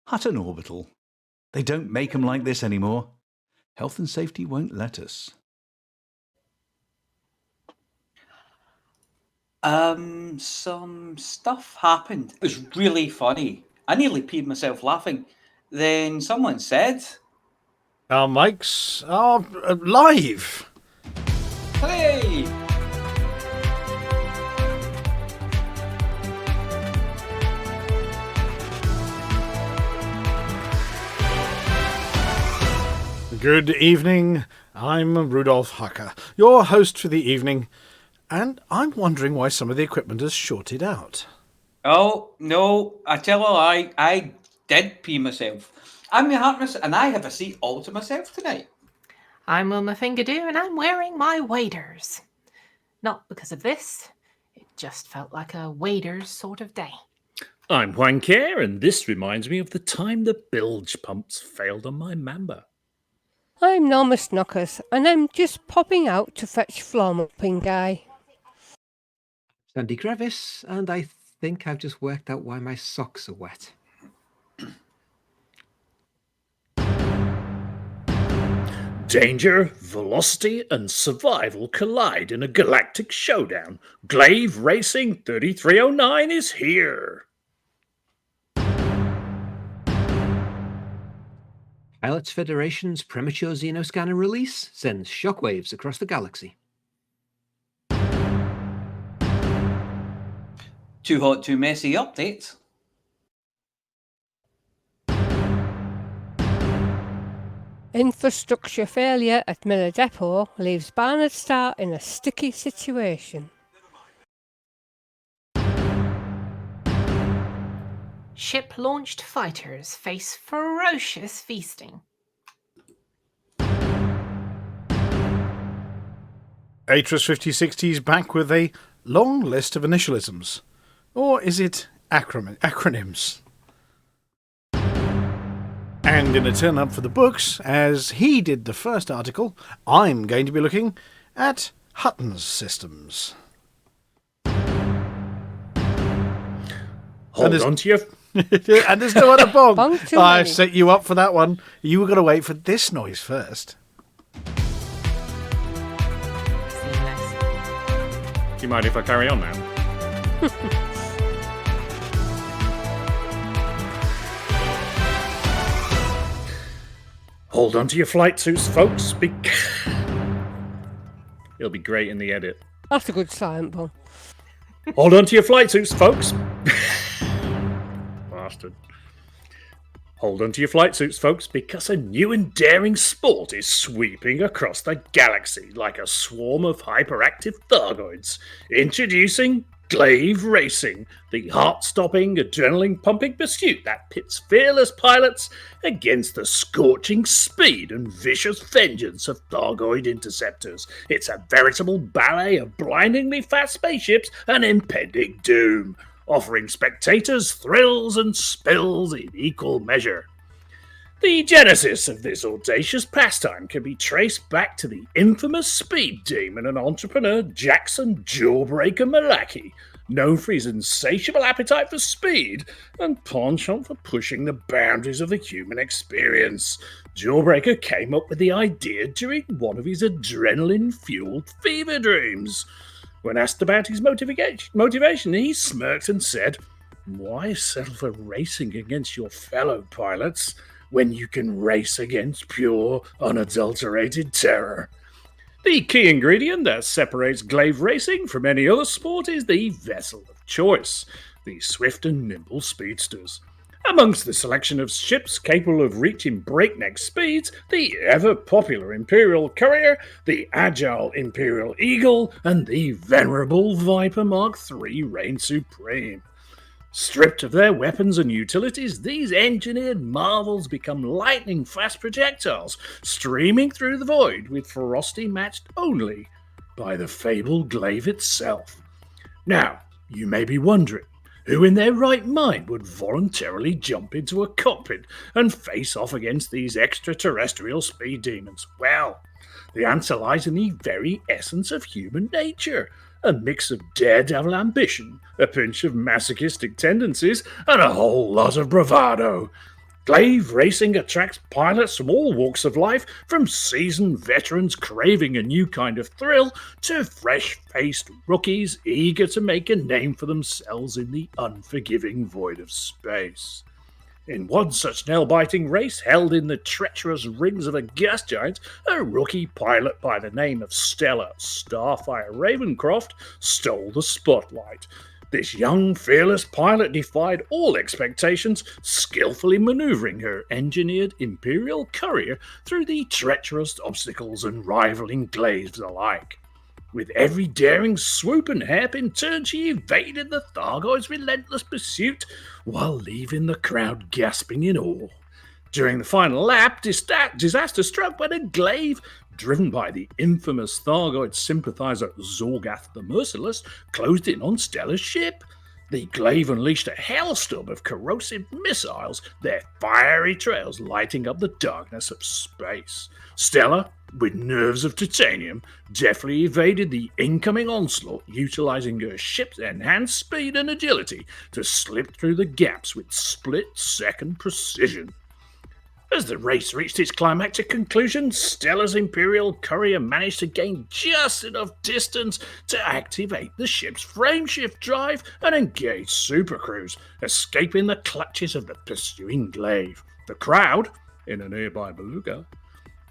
Hutton Orbital. They don't make them like this anymore. Health and safety won't let us. Some stuff happened. It was really funny. I nearly peed myself laughing. Then someone said, Our mics are live. "Hey!" Good evening. I'm Rudolph Hucker, your host for the evening, and I'm wondering why some of the equipment has shorted out. Oh, no, I tell a lie. I did pee myself. I'm the Harkness, and I have a seat all to myself tonight. I'm Wilma Fingadoo, and I'm wearing my waders. Not because of this. It just felt like a waders sort of day. I'm Juan Kerr, and this reminds me of the time the bilge pumps failed on my Mamba. I'm Norma Snockers, and I'm just popping out to fetch floor mopping guy. Sandy Crevice, and I think I've just worked out why my socks are wet. Danger, velocity, and survival collide in a galactic showdown. Glaive Racing 3309 is here. Pilots Federation's premature xenoscanner release sends shockwaves across the galaxy. Too hot, too messy update. Infrastructure failure at Miller Depot leaves Barnard Star in a sticky situation. Ship-launched fighters face ferocious feasting. Atris 5060 is back with a long list of initialisms. Or is it acronyms? And in a turn-up for the books, as he did the first article, I'm going to be looking at Hutton's systems. Hold on to your... And there's no other bong. Bong too I many. set you up for that one. You were going to wait for this noise first. Seamless. Do you mind if I carry on now? Hold on to your flight suits, folks. It'll be great in the edit. That's a good silent bong. Hold on to your flight suits, folks. Bastard. Hold on to your flight suits, folks, because a new and daring sport is sweeping across the galaxy like a swarm of hyperactive Thargoids. Introducing Glaive Racing, the heart-stopping, adrenaline-pumping pursuit that pits fearless pilots against the scorching speed and vicious vengeance of Thargoid interceptors. It's a veritable ballet of blindingly fast spaceships and impending doom, offering spectators thrills and spills in equal measure. The genesis of this audacious pastime can be traced back to the infamous speed demon and entrepreneur Jackson Jawbreaker Malaki, known for his insatiable appetite for speed and penchant for pushing the boundaries of the human experience. Jawbreaker came up with the idea during one of his adrenaline-fueled fever dreams. When asked about his motivation, he smirked and said, "Why settle for racing against your fellow pilots when you can race against pure, unadulterated terror?" The key ingredient that separates Glaive Racing from any other sport is the vessel of choice, the swift and nimble speedsters. Amongst the selection of ships capable of reaching breakneck speeds, the ever-popular Imperial Courier, the agile Imperial Eagle, and the venerable Viper Mark III reign supreme. Stripped of their weapons and utilities, these engineered marvels become lightning-fast projectiles, streaming through the void with ferocity matched only by the fabled Glaive itself. Now, you may be wondering, who in their right mind would voluntarily jump into a cockpit and face off against these extraterrestrial speed demons? Well, the answer lies in the very essence of human nature. A mix of daredevil ambition, a pinch of masochistic tendencies, and a whole lot of bravado. Glaive Racing attracts pilots from all walks of life, from seasoned veterans craving a new kind of thrill to fresh-faced rookies eager to make a name for themselves in the unforgiving void of space. In one such nail-biting race held in the treacherous rings of a gas giant, a rookie pilot by the name of Stella Starfire Ravencroft stole the spotlight. This young, fearless pilot defied all expectations, skillfully manoeuvring her engineered Imperial courier through the treacherous obstacles and rivaling glaives alike. With every daring swoop and hairpin turn, she evaded the Thargoid's relentless pursuit while leaving the crowd gasping in awe. During the final lap, disaster struck when a Glaive, driven by the infamous Thargoid sympathizer Zorgath the Merciless, closed in on Stella's ship. The Glaive unleashed a hailstorm of corrosive missiles, their fiery trails lighting up the darkness of space. Stella, with nerves of titanium, deftly evaded the incoming onslaught, utilizing her ship's enhanced speed and agility to slip through the gaps with split-second precision. As the race reached its climactic conclusion, Stella's Imperial courier managed to gain just enough distance to activate the ship's frameshift drive and engage supercruise, escaping the clutches of the pursuing Glaive. The crowd, in a nearby beluga,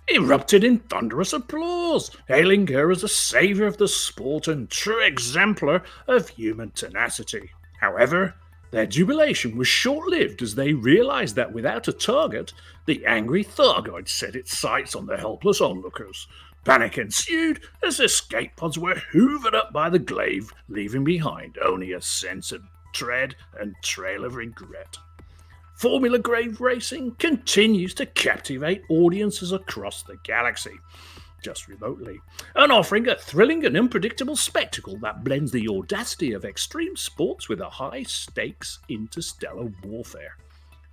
erupted in thunderous applause, hailing her as a saviour of the sport and true exemplar of human tenacity. However, their jubilation was short-lived as they realized that without a target, the angry Thargoid set its sights on the helpless onlookers. Panic ensued as escape pods were hoovered up by the Glaive, leaving behind only a sense of dread and trail of regret. Formula Glaive Racing continues to captivate audiences across the galaxy, just remotely, and offering a thrilling and unpredictable spectacle that blends the audacity of extreme sports with a high-stakes interstellar warfare.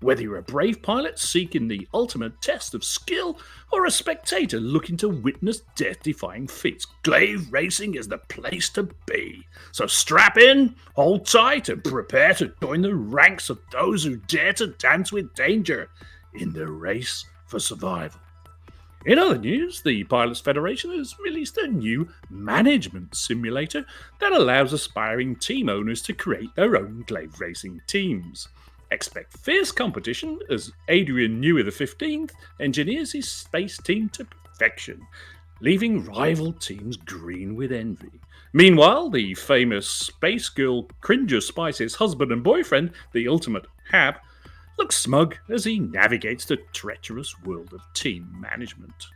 Whether you're a brave pilot seeking the ultimate test of skill or a spectator looking to witness death-defying feats, Glaive Racing is the place to be. So strap in, hold tight, and prepare to join the ranks of those who dare to dance with danger in the race for survival. In other news, the Pilots Federation has released a new management simulator that allows aspiring team owners to create their own Glaive Racing teams. Expect fierce competition as Adrian Newey XV engineers his space team to perfection, leaving rival teams green with envy. Meanwhile, the famous space girl Cringer Spice's husband and boyfriend, the ultimate Hab, looks smug as he navigates the treacherous world of team management.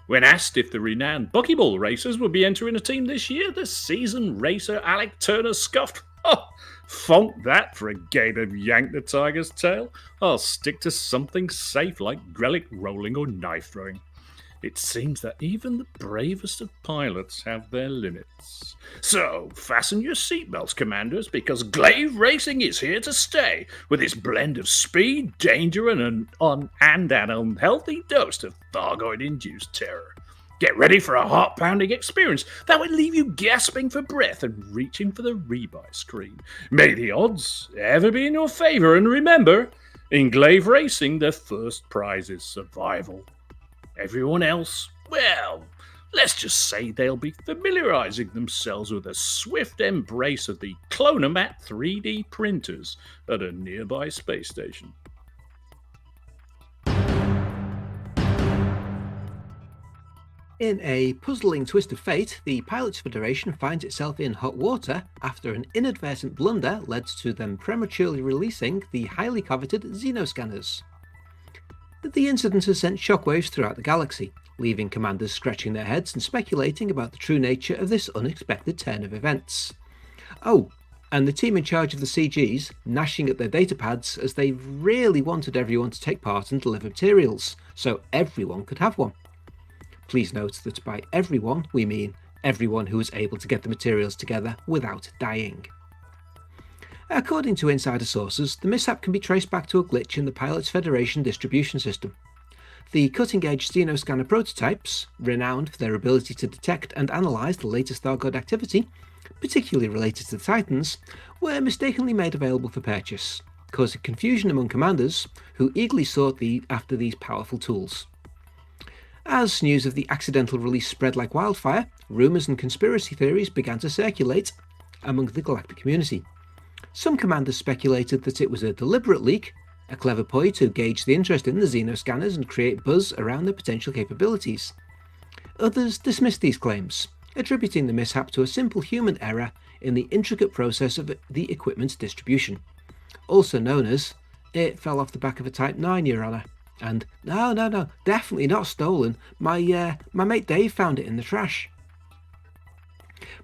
When asked if the renowned buckyball racers would be entering a team this year, the seasoned racer Alec Turner scoffed, "Oh, funk that for a game of Yank the Tiger's Tail. I'll stick to something safe like relic rolling or knife throwing." It seems that even the bravest of pilots have their limits. So, fasten your seatbelts, Commanders, because Glaive Racing is here to stay, with its blend of speed, danger, and an unhealthy dose of Thargoid-induced terror. Get ready for a heart-pounding experience that will leave you gasping for breath and reaching for the rebuy screen. May the odds ever be in your favour, and remember, in Glaive Racing, the first prize is survival. Everyone else, well, let's just say they'll be familiarising themselves with a swift embrace of the Clonomat 3D printers at a nearby space station. In a puzzling twist of fate, the Pilots Federation finds itself in hot water after an inadvertent blunder led to them prematurely releasing the highly coveted xenoscanners. The incident has sent shockwaves throughout the galaxy, leaving commanders scratching their heads and speculating about the true nature of this unexpected turn of events. Oh, and the team in charge of the CGs gnashing at their datapads as they really wanted everyone to take part and deliver materials, so everyone could have one. Please note that by everyone we mean everyone who was able to get the materials together without dying. According to insider sources, the mishap can be traced back to a glitch in the Pilots Federation distribution system. The cutting-edge xenoscanner prototypes, renowned for their ability to detect and analyse the latest Thargoid activity, particularly related to the Titans, were mistakenly made available for purchase, causing confusion among commanders who eagerly sought after these powerful tools. As news of the accidental release spread like wildfire, rumours and conspiracy theories began to circulate among the galactic community. Some commanders speculated that it was a deliberate leak, a clever ploy to gauge the interest in the xenoscanners and create buzz around their potential capabilities. Others dismissed these claims, attributing the mishap to a simple human error in the intricate process of the equipment's distribution, also known as "it fell off the back of a Type 9, Your Honour," and "no, definitely not stolen, my mate Dave found it in the trash."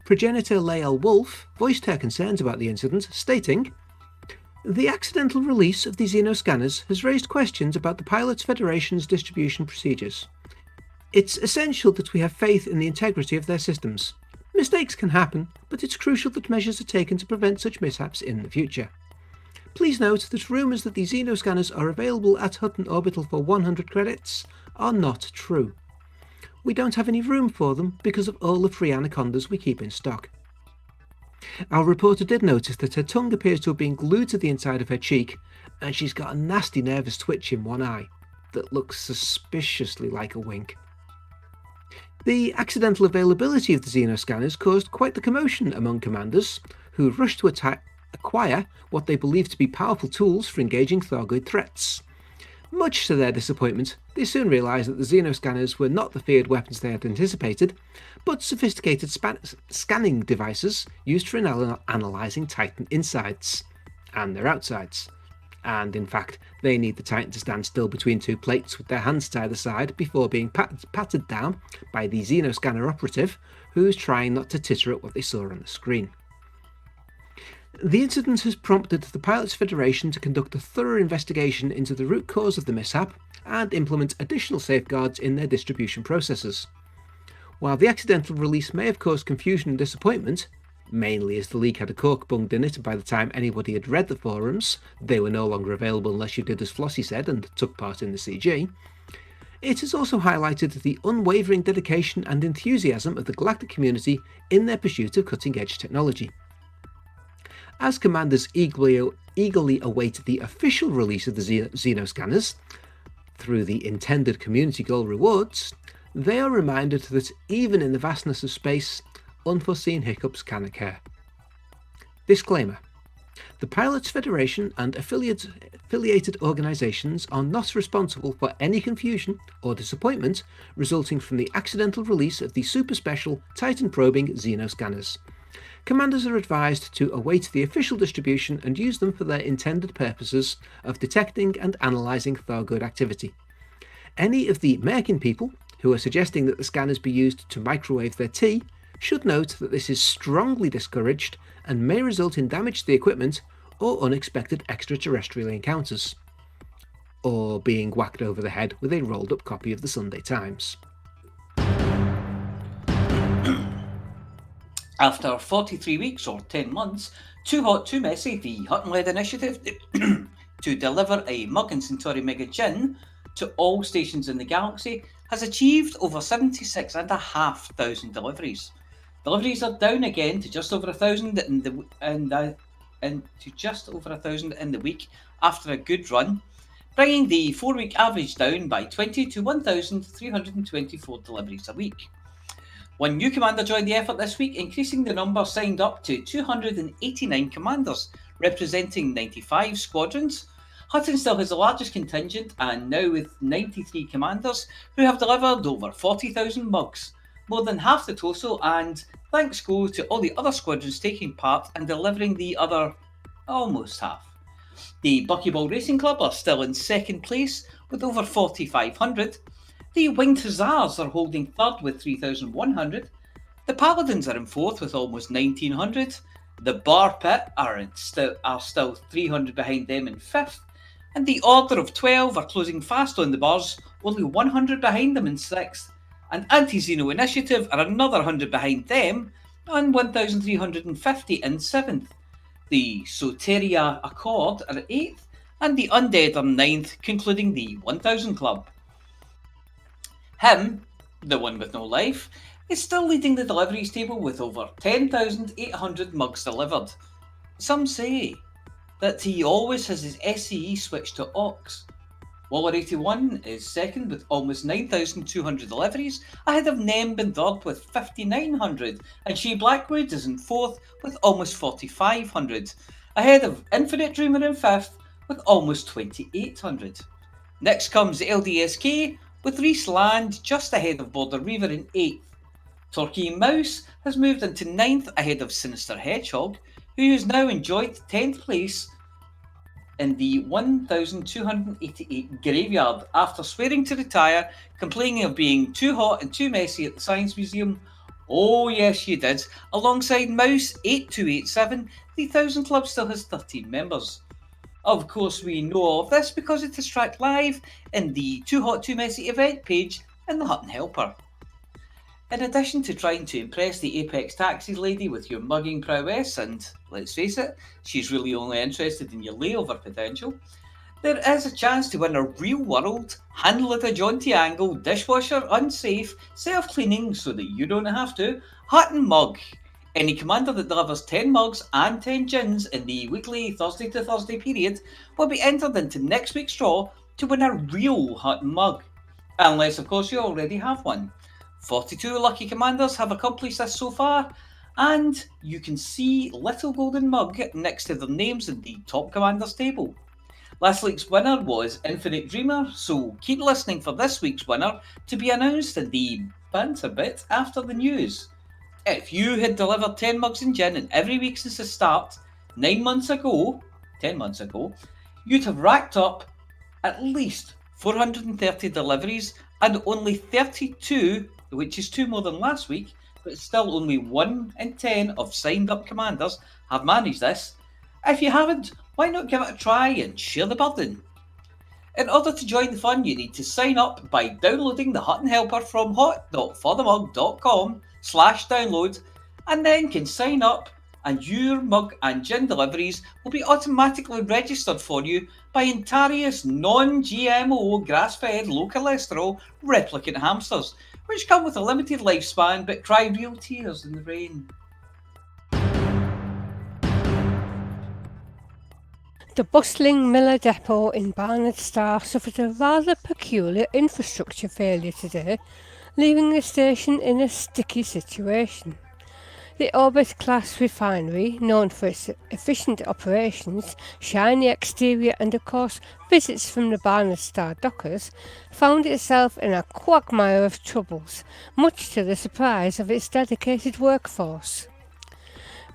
Progenitor Lael Wolf voiced her concerns about the incident, stating, "The accidental release of the xenoscanners has raised questions about the Pilots Federation's distribution procedures. It's essential that we have faith in the integrity of their systems. Mistakes can happen, but it's crucial that measures are taken to prevent such mishaps in the future. Please note that rumours that the xenoscanners are available at Hutton Orbital for 100 credits are not true. We don't have any room for them because of all the free anacondas we keep in stock." Our reporter did notice that her tongue appears to have been glued to the inside of her cheek, and she's got a nasty nervous twitch in one eye that looks suspiciously like a wink. The accidental availability of the xenoscanners caused quite the commotion among commanders, who rushed to acquire what they believed to be powerful tools for engaging Thargoid threats. Much to their disappointment, they soon realised that the xenoscanners were not the feared weapons they had anticipated, but sophisticated scanning devices used for analysing Titan insides and their outsides. And in fact, they need the Titan to stand still between two plates with their hands to either side before being patted down by the xenoscanner operative, who's trying not to titter at what they saw on the screen. The incident has prompted the Pilots Federation to conduct a thorough investigation into the root cause of the mishap and implement additional safeguards in their distribution processes. While the accidental release may have caused confusion and disappointment, mainly as the leak had a cork bunged in it and by the time anybody had read the forums, they were no longer available unless you did as Flossy said and took part in the CG, it has also highlighted the unwavering dedication and enthusiasm of the galactic community in their pursuit of cutting-edge technology. As commanders eagerly await the official release of the xenoscanners through the intended community goal rewards, they are reminded that even in the vastness of space, unforeseen hiccups can occur. Disclaimer: the Pilots Federation and affiliated organisations are not responsible for any confusion or disappointment resulting from the accidental release of the super special Titan probing xenoscanners. Commanders are advised to await the official distribution and use them for their intended purposes of detecting and analysing Thargoid activity. Any of the Merkin people who are suggesting that the scanners be used to microwave their tea should note that this is strongly discouraged and may result in damage to the equipment or unexpected extraterrestrial encounters, or being whacked over the head with a rolled up copy of the Sunday Times. After 43 weeks or 10 months, Too Hot Too Messy, the Hutton-led initiative to deliver a Mug and Centauri Mega Gin to all stations in the galaxy, has achieved over 76,500 deliveries. Deliveries are down again to just over 1,000 in the week after a good run, bringing the 4-week average down by 20 to 1,324 deliveries a week. One new commander joined the effort this week, increasing the number signed up to 289 commanders, representing 95 squadrons. Hutton still has the largest contingent, and now with 93 commanders who have delivered over 40,000 mugs, more than half the total, and thanks go to all the other squadrons taking part and delivering the other almost half. The Buckyball Racing Club are still in second place with over 4,500. The Winged Hussars are holding third with 3,100. The Paladins are in fourth with almost 1,900. The Bar Pit are still 300 behind them in fifth. And the Order of 12 are closing fast on the bars, only 100 behind them in sixth. And Anti-Xeno Initiative are another 100 behind them, and 1,350 in seventh. The Soteria Accord are eighth, and the Undead are ninth, concluding the 1,000 Club. Him, the one with no life, is still leading the deliveries table with over 10,800 mugs delivered. Some say that he always has his SCE switched to aux. Waller81 is second with almost 9,200 deliveries, ahead of Nemb in third with 5,900, and Shea Blackwood is in fourth with almost 4,500, ahead of Infinite Dreamer in fifth with almost 2,800. Next comes LDSK with Reese Land just ahead of Border Reaver in 8th. Torquay Mouse has moved into 9th ahead of Sinister Hedgehog, who has now enjoyed 10th place in the 1,288 graveyard after swearing to retire, complaining of being too hot and too messy at the Science Museum. Oh yes, you did. Alongside Mouse 8287, the 1000 Club still has 13 members. Of course, we know of this because it is tracked live in the Too Hot Too Messy event page in the Hutton Helper. In addition to trying to impress the Apex Taxis lady with your mugging prowess, and let's face it, she's really only interested in your layover potential, there is a chance to win a real-world, handle at a jaunty angle, dishwasher unsafe, self-cleaning so that you don't have to, Hutton mug. Any commander that delivers 10 mugs and 10 gins in the weekly Thursday to Thursday period will be entered into next week's draw to win a real Hutton mug. Unless, of course, you already have one. 42 lucky commanders have accomplished this so far, and you can see little golden mug next to their names in the top commanders table. Last week's winner was Infinite Dreamer, so keep listening for this week's winner to be announced in the banter bit after the news. If you had delivered 10 mugs in gin in every week since the start, 10 months ago, you'd have racked up at least 430 deliveries, and only 32, which is 2 more than last week, but still only 1 in 10 of signed up commanders have managed this. If you haven't, why not give it a try and share the burden? In order to join the fun, you need to sign up by downloading the Hutton Helper from hot.forthemug.com/download, and then can sign up, and your mug and gin deliveries will be automatically registered for you by Intarius non-GMO grass-fed low cholesterol replicant hamsters, which come with a limited lifespan but cry real tears in the rain. The bustling Miller depot in Barnard Star suffered a rather peculiar infrastructure failure today, leaving the station in a sticky situation. The Orbit-class refinery, known for its efficient operations, shiny exterior and of course visits from the Barnard Star dockers, found itself in a quagmire of troubles, much to the surprise of its dedicated workforce.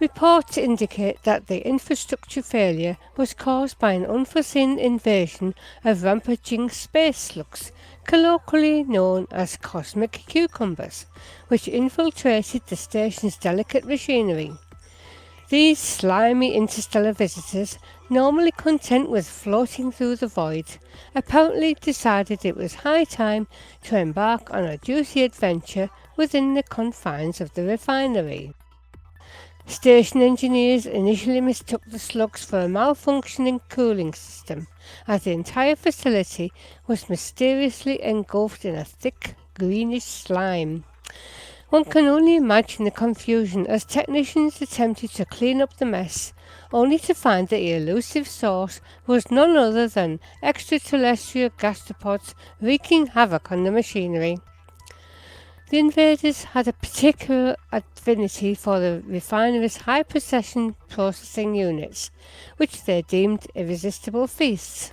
Reports indicate that the infrastructure failure was caused by an unforeseen invasion of rampaging space slugs, colloquially known as cosmic cucumbers, which infiltrated the station's delicate machinery. These slimy interstellar visitors, normally content with floating through the void, apparently decided it was high time to embark on a juicy adventure within the confines of the refinery. Station engineers initially mistook the slugs for a malfunctioning cooling system, as the entire facility was mysteriously engulfed in a thick, greenish slime. One can only imagine the confusion as technicians attempted to clean up the mess, only to find that the elusive source was none other than extraterrestrial gastropods wreaking havoc on the machinery. The invaders had a particular affinity for the refinery's high-precision processing units, which they deemed irresistible feasts.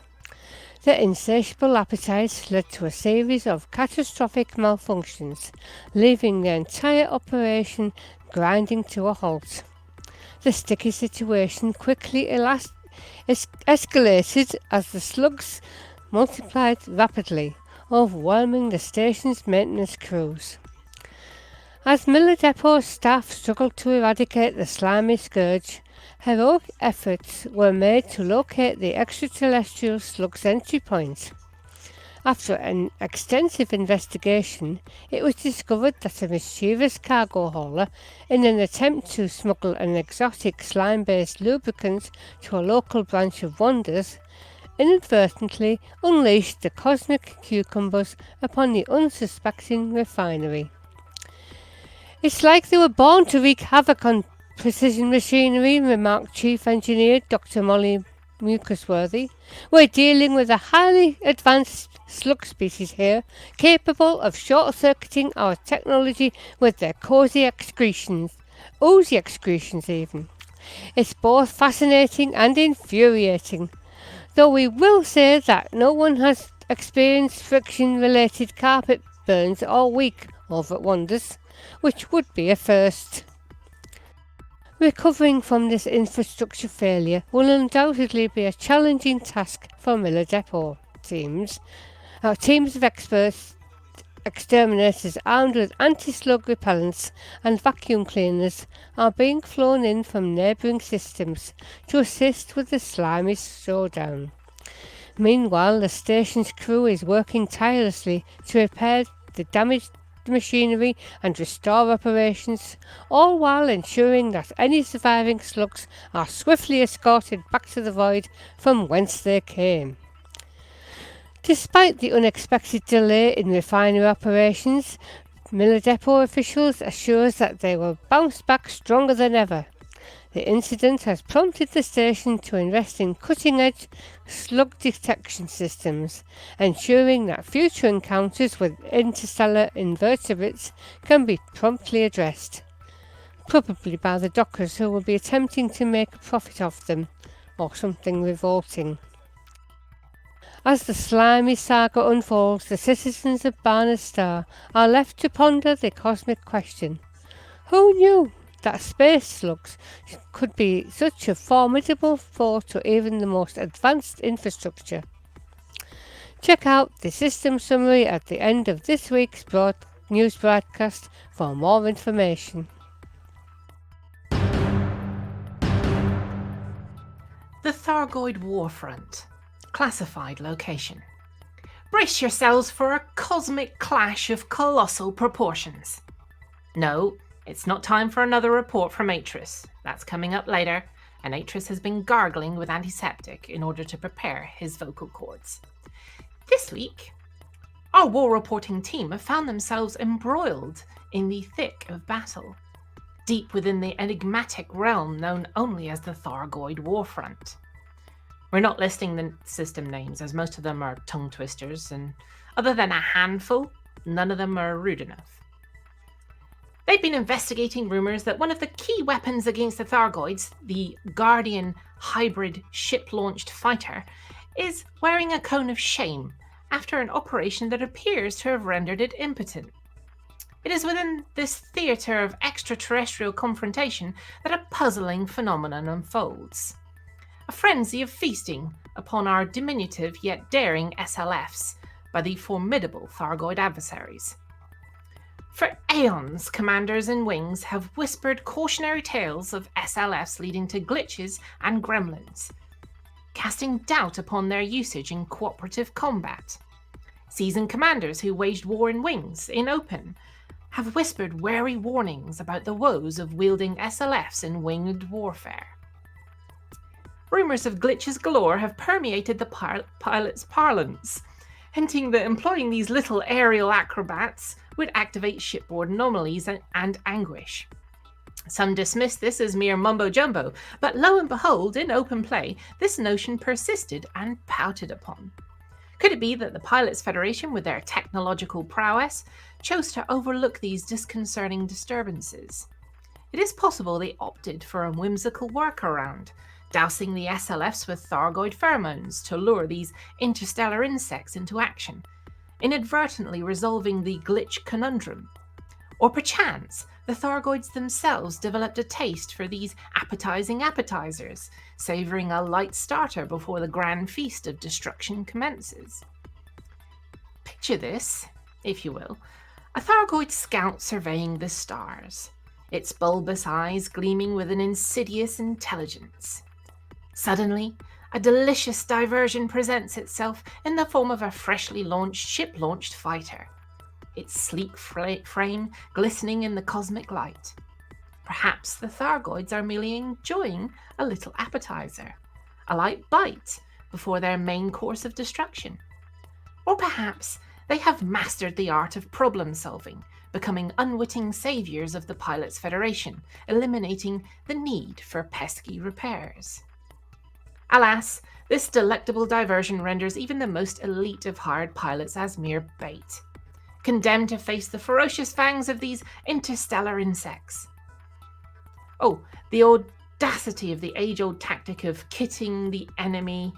Their insatiable appetites led to a series of catastrophic malfunctions, leaving the entire operation grinding to a halt. The sticky situation quickly escalated as the slugs multiplied rapidly, overwhelming the station's maintenance crews. As Miller Depot's staff struggled to eradicate the slimy scourge, heroic efforts were made to locate the extraterrestrial slug's entry point. After an extensive investigation, it was discovered that a mischievous cargo hauler, in an attempt to smuggle an exotic slime-based lubricant to a local branch of Wonders, inadvertently unleashed the cosmic cucumbers upon the unsuspecting refinery. "It's like they were born to wreak havoc on precision machinery," remarked Chief Engineer Dr. Molly mucus-worthy. We're dealing with a highly advanced slug species here, capable of short-circuiting our technology with their cosy excretions, oozy excretions even. It's both fascinating and infuriating, though we will say that no one has experienced friction-related carpet burns all week over at Wonders, which would be a first. Recovering from this infrastructure failure will undoubtedly be a challenging task for Miller Depot teams. Our teams of experts, exterminators armed with anti-slug repellents and vacuum cleaners are being flown in from neighbouring systems to assist with the slimy showdown. Meanwhile, the station's crew is working tirelessly to repair the damaged machinery and restore operations, all while ensuring that any surviving slugs are swiftly escorted back to the void from whence they came. Despite the unexpected delay in refinery operations, Miller Depot officials assure us that they will bounce back stronger than ever. The incident has prompted the station to invest in cutting-edge slug detection systems, ensuring that future encounters with interstellar invertebrates can be promptly addressed, probably by the dockers who will be attempting to make a profit off them, or something revolting. As the slimy saga unfolds, the citizens of Barnard Star are left to ponder the cosmic question: who knew that space slugs could be such a formidable foe to even the most advanced infrastructure? Check out the system summary at the end of this week's news broadcast for more information. The Thargoid Warfront. Classified location. Brace yourselves for a cosmic clash of colossal proportions. No, it's not time for another report from Atris. That's coming up later, and Atris has been gargling with antiseptic in order to prepare his vocal cords. This week, our war reporting team have found themselves embroiled in the thick of battle, deep within the enigmatic realm known only as the Thargoid Warfront. We're not listing the system names, as most of them are tongue twisters, and other than a handful, none of them are rude enough. They've been investigating rumours that one of the key weapons against the Thargoids, the Guardian hybrid ship-launched fighter, is wearing a cone of shame after an operation that appears to have rendered it impotent. It is within this theatre of extraterrestrial confrontation that a puzzling phenomenon unfolds. A frenzy of feasting upon our diminutive yet daring SLFs by the formidable Thargoid adversaries. For aeons, commanders and wings have whispered cautionary tales of SLFs leading to glitches and gremlins, casting doubt upon their usage in cooperative combat. Seasoned commanders who waged war in wings, in open, have whispered wary warnings about the woes of wielding SLFs in winged warfare. Rumours of glitches galore have permeated the pilot's parlance, hinting that employing these little aerial acrobats would activate shipboard anomalies and anguish. Some dismiss this as mere mumbo-jumbo, but lo and behold, in open play, this notion persisted and pouted upon. Could it be that the Pilots Federation, with their technological prowess, chose to overlook these disconcerting disturbances? It is possible they opted for a whimsical workaround, dousing the SLFs with Thargoid pheromones to lure these interstellar insects into action, inadvertently resolving the glitch conundrum. Or perchance, the Thargoids themselves developed a taste for these appetizing appetizers, savouring a light starter before the grand feast of destruction commences. Picture this, if you will, a Thargoid scout surveying the stars, its bulbous eyes gleaming with an insidious intelligence. Suddenly, a delicious diversion presents itself in the form of a freshly launched ship-launched fighter, its sleek frame glistening in the cosmic light. Perhaps the Thargoids are merely enjoying a little appetizer, a light bite before their main course of destruction. Or perhaps they have mastered the art of problem-solving, becoming unwitting saviours of the Pilots Federation, eliminating the need for pesky repairs. Alas, this delectable diversion renders even the most elite of hired pilots as mere bait, condemned to face the ferocious fangs of these interstellar insects. Oh, the audacity of the age-old tactic of kitting the enemy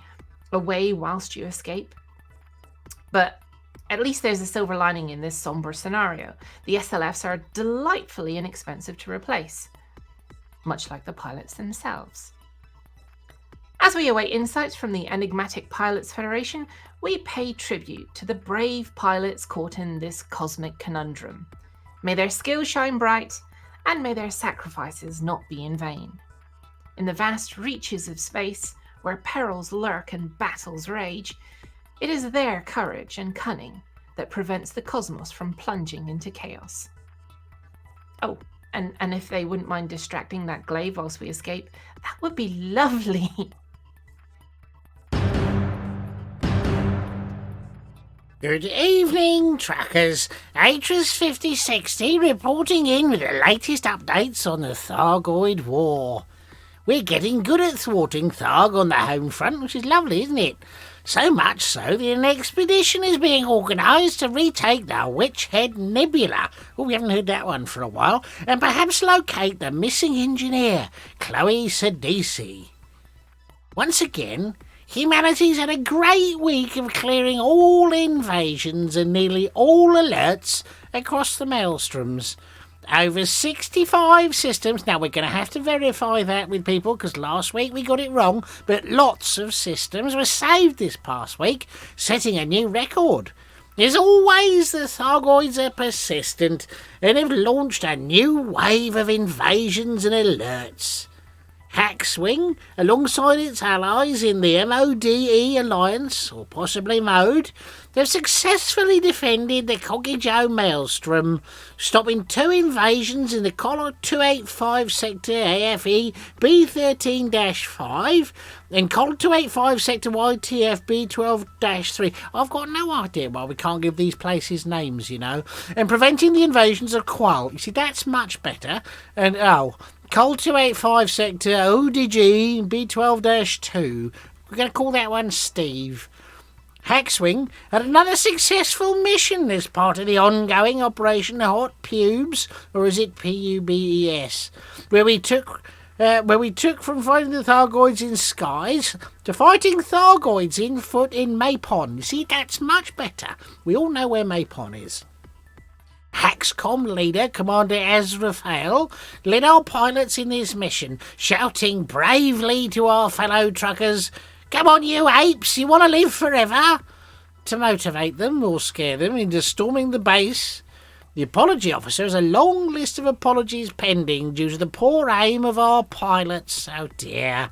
away whilst you escape. But at least there's a silver lining in this somber scenario. The SLFs are delightfully inexpensive to replace, much like the pilots themselves. As we await insights from the enigmatic Pilots Federation, we pay tribute to the brave pilots caught in this cosmic conundrum. May their skills shine bright, and may their sacrifices not be in vain. In the vast reaches of space, where perils lurk and battles rage, it is their courage and cunning that prevents the cosmos from plunging into chaos. Oh, and if they wouldn't mind distracting that Glaive whilst we escape, that would be lovely. Good evening, truckers. Atris 5060 reporting in with the latest updates on the Thargoid War. We're getting good at thwarting Tharg on the home front, which is lovely, isn't it? So much so that an expedition is being organised to retake the Witchhead Nebula. Oh, we haven't heard that one for a while. And perhaps locate the missing engineer, Chloe Sadisi. Once again, humanity's had a great week of clearing all invasions and nearly all alerts across the maelstroms. Over 65 systems. Now, we're going to have to verify that with people because last week we got it wrong, but lots of systems were saved this past week, setting a new record. As always, the Thargoids are persistent and have launched a new wave of invasions and alerts. Hackswing, alongside its allies in the MODE Alliance, or possibly MODE, they've successfully defended the Coggijo Maelstrom, stopping 2 invasions in the Collar 285 Sector AFE B13-5 and Collar 285 Sector YTF B12-3. I've got no idea why we can't give these places names, you know. And preventing the invasions of Qual. You see, that's much better. And, Col 285 Sector ODG B12-2. We're going to call that one Steve. Hackswing had another successful mission as part of the ongoing Operation Hot Pubes, or is it PUBES, where we took from fighting the Thargoids in skies to fighting Thargoids in foot in Mapon. You see, that's much better. We all know where Mapon is. Hackscom leader, Commander Azrafael, led our pilots in this mission, shouting bravely to our fellow truckers, "Come on, you apes, you want to live forever?" to motivate them or scare them into storming the base. The apology officer has a long list of apologies pending due to the poor aim of our pilots. Oh dear.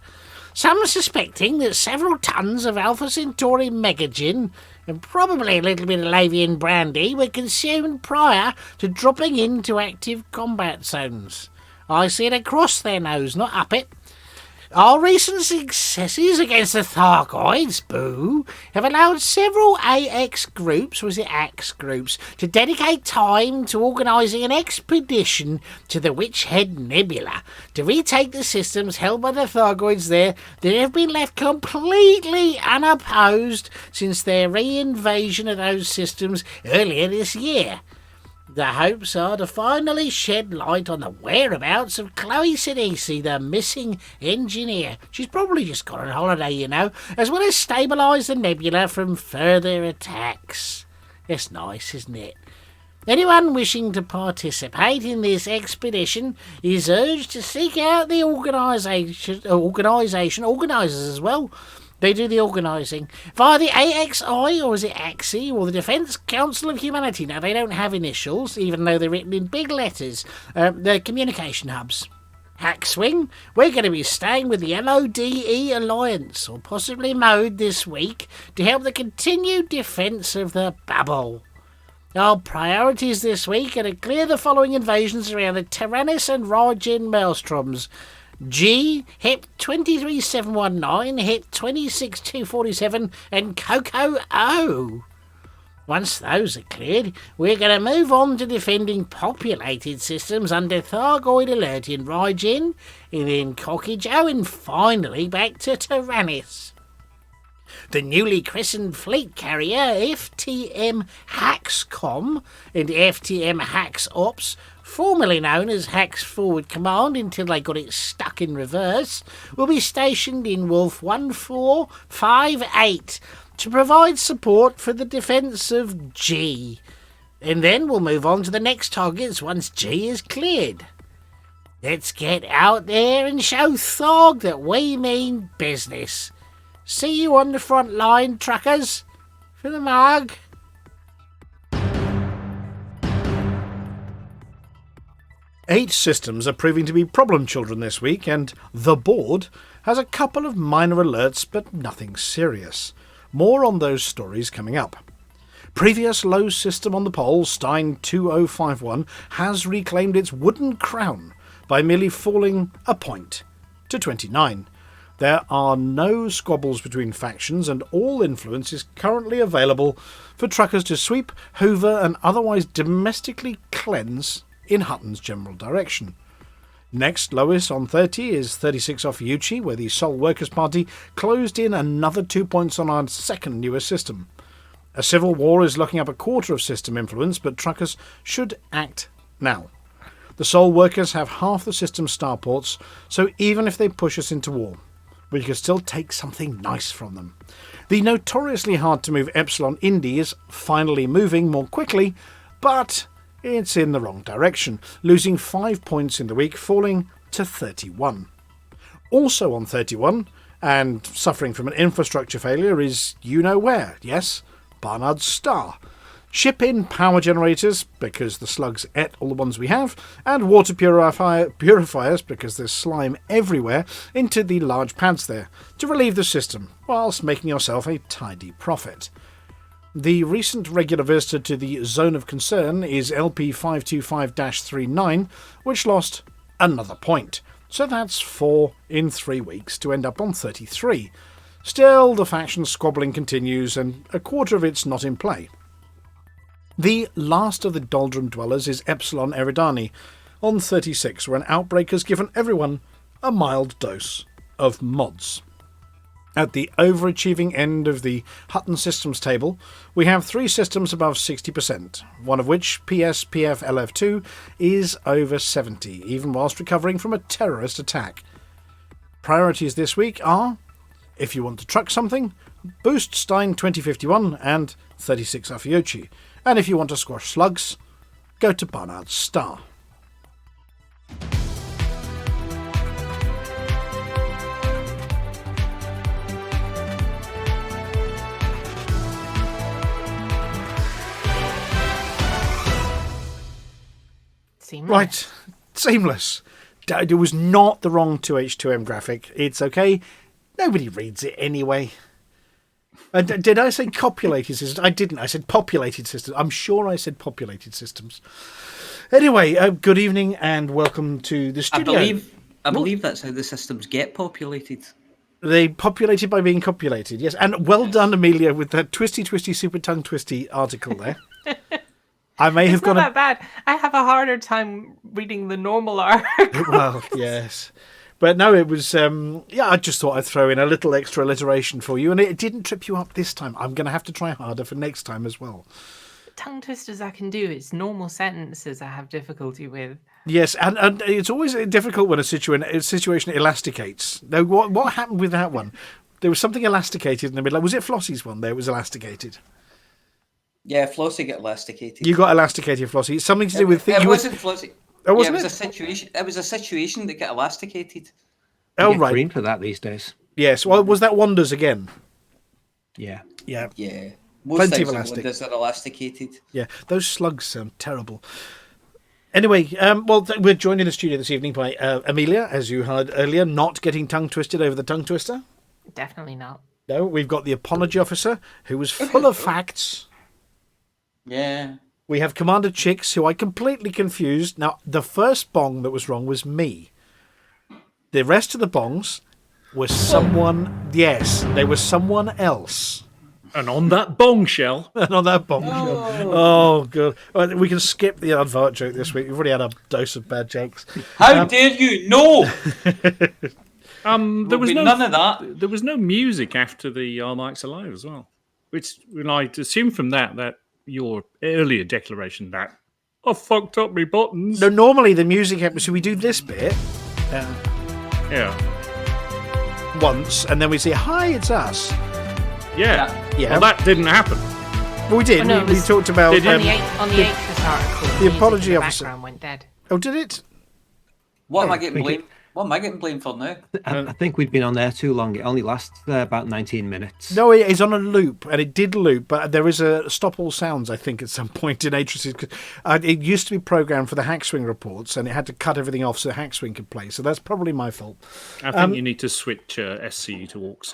Some suspecting that several tons of Alpha Centauri Megagin and probably a little bit of Lavian brandy were consumed prior to dropping into active combat zones. I see it across their nose, not up it. Our recent successes against the Thargoids, boo, have allowed several AX groups, or is it AX groups, to dedicate time to organising an expedition to the Witchhead Nebula to retake the systems held by the Thargoids there that have been left completely unopposed since their re-invasion of those systems earlier this year. The hopes are to finally shed light on the whereabouts of Chloe Sidisi, the missing engineer. She's probably just gone on holiday, you know, as well as stabilise the nebula from further attacks. It's nice, isn't it? Anyone wishing to participate in this expedition is urged to seek out the organisers as well. They do the organising via the AXI, or is it AXI, or the Defence Council of Humanity. Now, they don't have initials, even though they're written in big letters. They're communication hubs. Hackswing, we're going to be staying with the MODE Alliance, or possibly MODE this week, to help the continued defence of the bubble. Our priorities this week are to clear the following invasions around the Tyrannus and Rajan Maelstroms. G, HIP 23719, HIP 26247, and Coco O. Once those are cleared, we're going to move on to defending populated systems under Thargoid Alert in Raijin, and then Cocky Joe, and finally back to Tyrannus. The newly christened fleet carrier FTM Haxcom and FTM Hax Ops, formerly known as Hax Forward Command until they got it stuck in reverse, will be stationed in Wolf 1458 to provide support for the defence of G. And then we'll move on to the next targets once G is cleared. Let's get out there and show Thog that we mean business. See you on the front line, truckers. For the mug. Eight systems are proving to be problem children this week, and the board has a couple of minor alerts, but nothing serious. More on those stories coming up. Previous low system on the poll, Stein 2051, has reclaimed its wooden crown by merely falling a point to 29. There are no squabbles between factions, and all influence is currently available for truckers to sweep, hoover, and otherwise domestically cleanse in Hutton's general direction. Next lowest on 30 is 36 off Yuchi, where the Sol Workers' Party closed in another 2 points on our second newest system. A civil war is looking up a quarter of system influence, but truckers should act now. The Sol Workers have half the system's starports, so even if they push us into war, we can still take something nice from them. The notoriously hard to move Epsilon Indy is finally moving more quickly, but it's in the wrong direction, losing 5 points in the week, falling to 31. Also on 31, and suffering from an infrastructure failure, is you-know-where, yes, Barnard's Star. Ship in power generators, because the slugs ate all the ones we have, and water purifiers, because there's slime everywhere, into the large pads there, to relieve the system, whilst making yourself a tidy profit. The recent regular visitor to the Zone of Concern is LP525-39, which lost another point. So that's 4 in 3 weeks to end up on 33. Still, the faction squabbling continues, and a quarter of it's not in play. The last of the Doldrum Dwellers is Epsilon Eridani, on 36, where an outbreak has given everyone a mild dose of mods. At the overachieving end of the Hutton Systems table, we have 3 systems above 60%, one of which, PSPF-LF2, is over 70, even whilst recovering from a terrorist attack. Priorities this week are, if you want to truck something, boost Stein 2051 and 36 Afiochi, and if you want to squash slugs, go to Barnard's Star. Seamless. Right, seamless. It was not the wrong 2H2M graphic. It's okay. Nobody reads it anyway. Did I say copulated systems? I didn't. I said populated systems. I'm sure I said populated systems. Anyway, good evening and welcome to the studio. I believe that's how the systems get populated. They populated by being copulated, yes. And well done, Amelia, with that twisty, super tongue twisty article there. I may have It's not that bad. I have a harder time reading the normal article. Well, yes. But no, it was, I just thought I'd throw in a little extra alliteration for you, and it didn't trip you up this time. I'm going to have to try harder for next time as well. Tongue twisters I can do. It's normal sentences I have difficulty with. Yes, and it's always difficult when a situation elasticates. Now, what happened with that one? There was something elasticated in the middle. Was it Flossy's one there? It was elasticated. Yeah, Flossy got elasticated. You got elasticated, Flossy. It's something to do with... It wasn't Flossy. Oh, wasn't it was a situation. It was a situation that got elasticated. Oh, You get right. green for that these days. Yes. Well, was that Wonders again? Yeah. Yeah. Yeah. Most Plenty of times elastic. windows are elasticated. Yeah. Those slugs sound terrible. Anyway, we're joined in the studio this evening by Amelia, as you heard earlier, not getting tongue twisted over the tongue twister. Definitely not. No, we've got the apology officer, who was full of facts. Yeah. We have Commander Chicks, who I completely confused. Now, the first bong that was wrong was me. The rest of the bongs were someone... Yes, they were someone else. And on that bombshell. And on that bombshell. Oh, good. Right, we can skip the aardvark joke this week. We've already had a dose of bad jokes. How dare you? No! There was none of that. There was no music after the Our Mike's Alive as well. Which, I'd assume from that your earlier declaration that I fucked up my buttons. No, normally the music happens. So we do this bit. Yeah. Once, and then we say, "Hi, it's us." Yeah. Yeah. Well, that didn't happen. Well, we did. Oh, no, we talked about on the 8th article, the music apology in the officer. background went dead. Oh, did it? What am I getting blamed? What am I getting blamed for now? I think we'd been on there too long. It only lasts about 19 minutes. No, it is on a loop, and it did loop, but there is a stop all sounds, I think, at some point in Atrus's. It used to be programmed for the Hackswing reports, and it had to cut everything off so Hackswing could play, so that's probably my fault. I think you need to switch SC to AUX.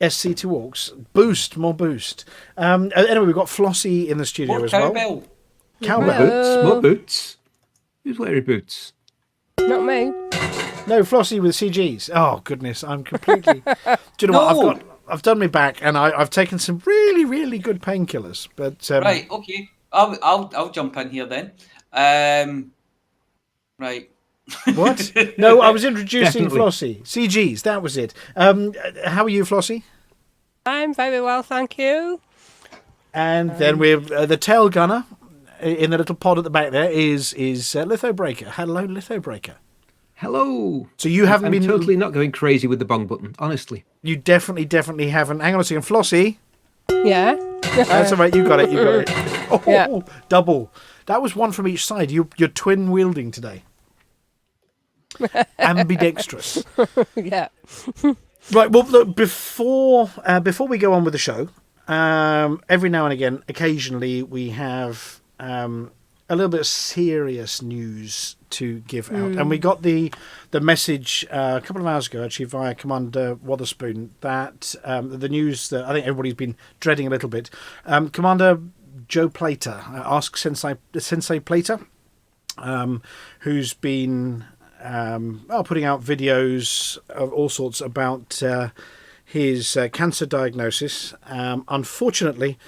SC to AUX. Boost, more boost. Anyway, we've got Flossy in the studio More as well. cowbell. Cowbell. Boots, more boots. Who's wearing boots? Not me. No, Flossy with CGs. Oh, goodness, I'm completely... Do you know what? I've done my back, and I've taken some really, really good painkillers. But Right, okay. I'll jump in here then. Right. What? No, I was introducing Definitely. Flossy. CGs, that was it. How are you, Flossy? I'm very well, thank you. And then we've the tail gunner in the little pod at the back there is Lithobreaker. Hello, Lithobreaker. Hello. So you haven't I'm been totally not going crazy with the bong button, honestly. You definitely haven't. Hang on a second, Flossy. Yeah. That's all right. You got it. Oh, Yeah. double. That was one from each side. You're twin wielding today. Ambidextrous. Yeah. Right. Well, look, before we go on with the show, every now and again, occasionally, we have a little bit of serious news to give out, and we got the message a couple of hours ago, actually, via Commander Wotherspoon, that the news that I think everybody's been dreading a little bit. Commander Joe Plater asks Sensei Plater, who's been putting out videos of all sorts about his cancer diagnosis. Unfortunately,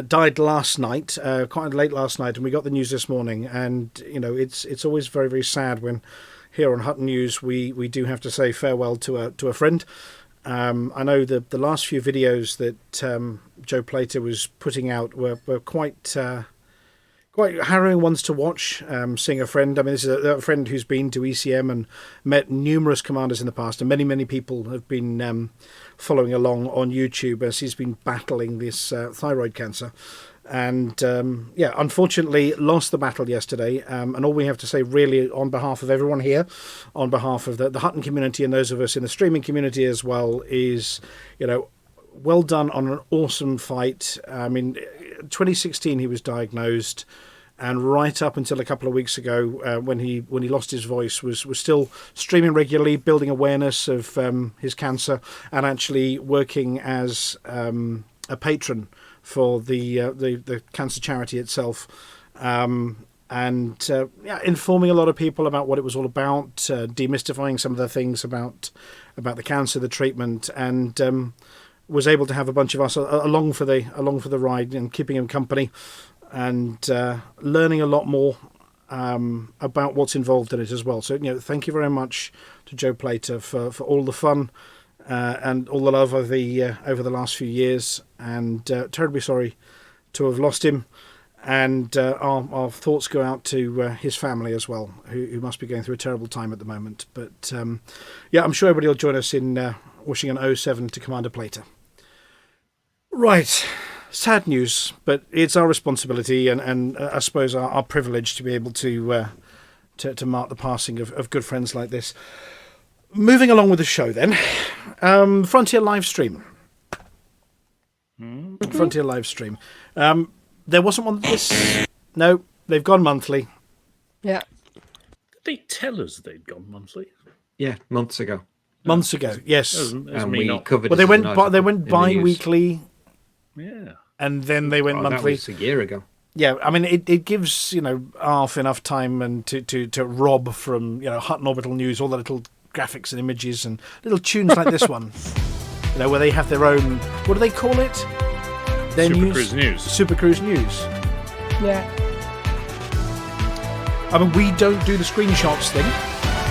died last night, quite late last night, and we got the news this morning. And it's always very, very sad when here on Hutton News we do have to say farewell to a friend. I know the last few videos that Joe Plater was putting out were quite harrowing ones to watch. Seeing a friend, I mean, this is a friend who's been to ECM and met numerous commanders in the past, and many people have been following along on YouTube as he's been battling this thyroid cancer. And unfortunately lost the battle yesterday. And all we have to say really on behalf of everyone here, on behalf of the Hutton community and those of us in the streaming community as well, is, well done on an awesome fight. I mean, 2016 he was diagnosed, and right up until a couple of weeks ago, when he lost his voice, was still streaming regularly, building awareness of his cancer, and actually working as a patron for the cancer charity itself, informing a lot of people about what it was all about, demystifying some of the things about the cancer, the treatment, and was able to have a bunch of us along for the ride and keeping him company, and learning a lot more about what's involved in it as well. So thank you very much to Joe Plater for all the fun and all the love of over the last few years, and terribly sorry to have lost him. And our thoughts go out to his family as well, who must be going through a terrible time at the moment. But I'm sure everybody will join us in wishing an 07 to Commander Plater. Right, sad news, but it's our responsibility and I suppose our privilege to be able to mark the passing of good friends like this. Moving along with the show then, Frontier Livestream. Frontier Livestream. There wasn't one this... No, they've gone monthly. Yeah. Did they tell us they'd gone monthly? Yeah, months ago. Months ago, yes. And we covered Well, it they as an article went in the bi-weekly, Yeah. and then they went news. monthly. That was a year ago. Yeah, I mean, it gives, half enough time and to rob from, Hutton Orbital News, all the little graphics and images and little tunes like this one, where they have their own, what do they call it? their Super news. Cruise News. Super Cruise News. Yeah. I mean, we don't do the screenshots thing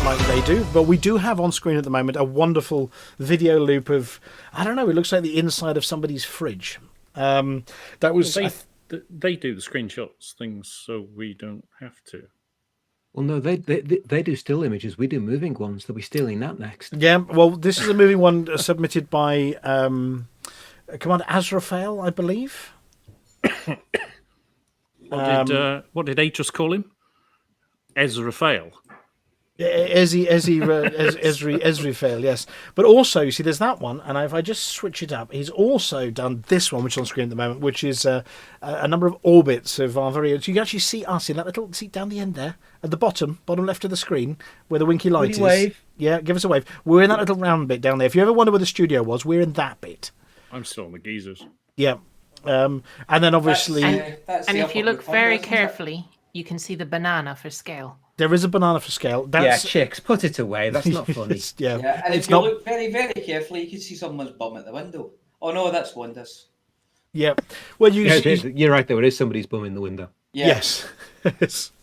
like they do, but we do have on screen at the moment a wonderful video loop of, I don't know, it looks like the inside of somebody's fridge. That was... They do the screenshots things, so we don't have to. Well, no, they do still images. We do moving ones. They'll be stealing that next. Yeah, well, this is a moving one submitted by Commander Azrafael, I believe. What did Atros call him? Ezra Fail. Ezri, yes. But also, you see, there's that one, and if I just switch it up, he's also done this one, which is on screen at the moment, which is a number of orbits of our very... So you can actually see us in that little seat down the end there, at the bottom left of the screen, where the winky light is. Wave. Yeah, give us a wave. We're in that little round bit down there. If you ever wonder where the studio was, we're in that bit. I'm still on the geezers. Yeah. And then obviously... That's And the if you upper look recliner, very isn't it? carefully, you can see the banana for scale. There is a banana for scale. Yeah, That's... chicks, put it away. That's not funny. yeah. Yeah, and It's if you not... look very, very carefully, you can see someone's bum at the window. Oh no, that's Wonders. Yeah. Well, you... You're right, though. It is somebody's bum in the window. Yeah. Yes. Yes.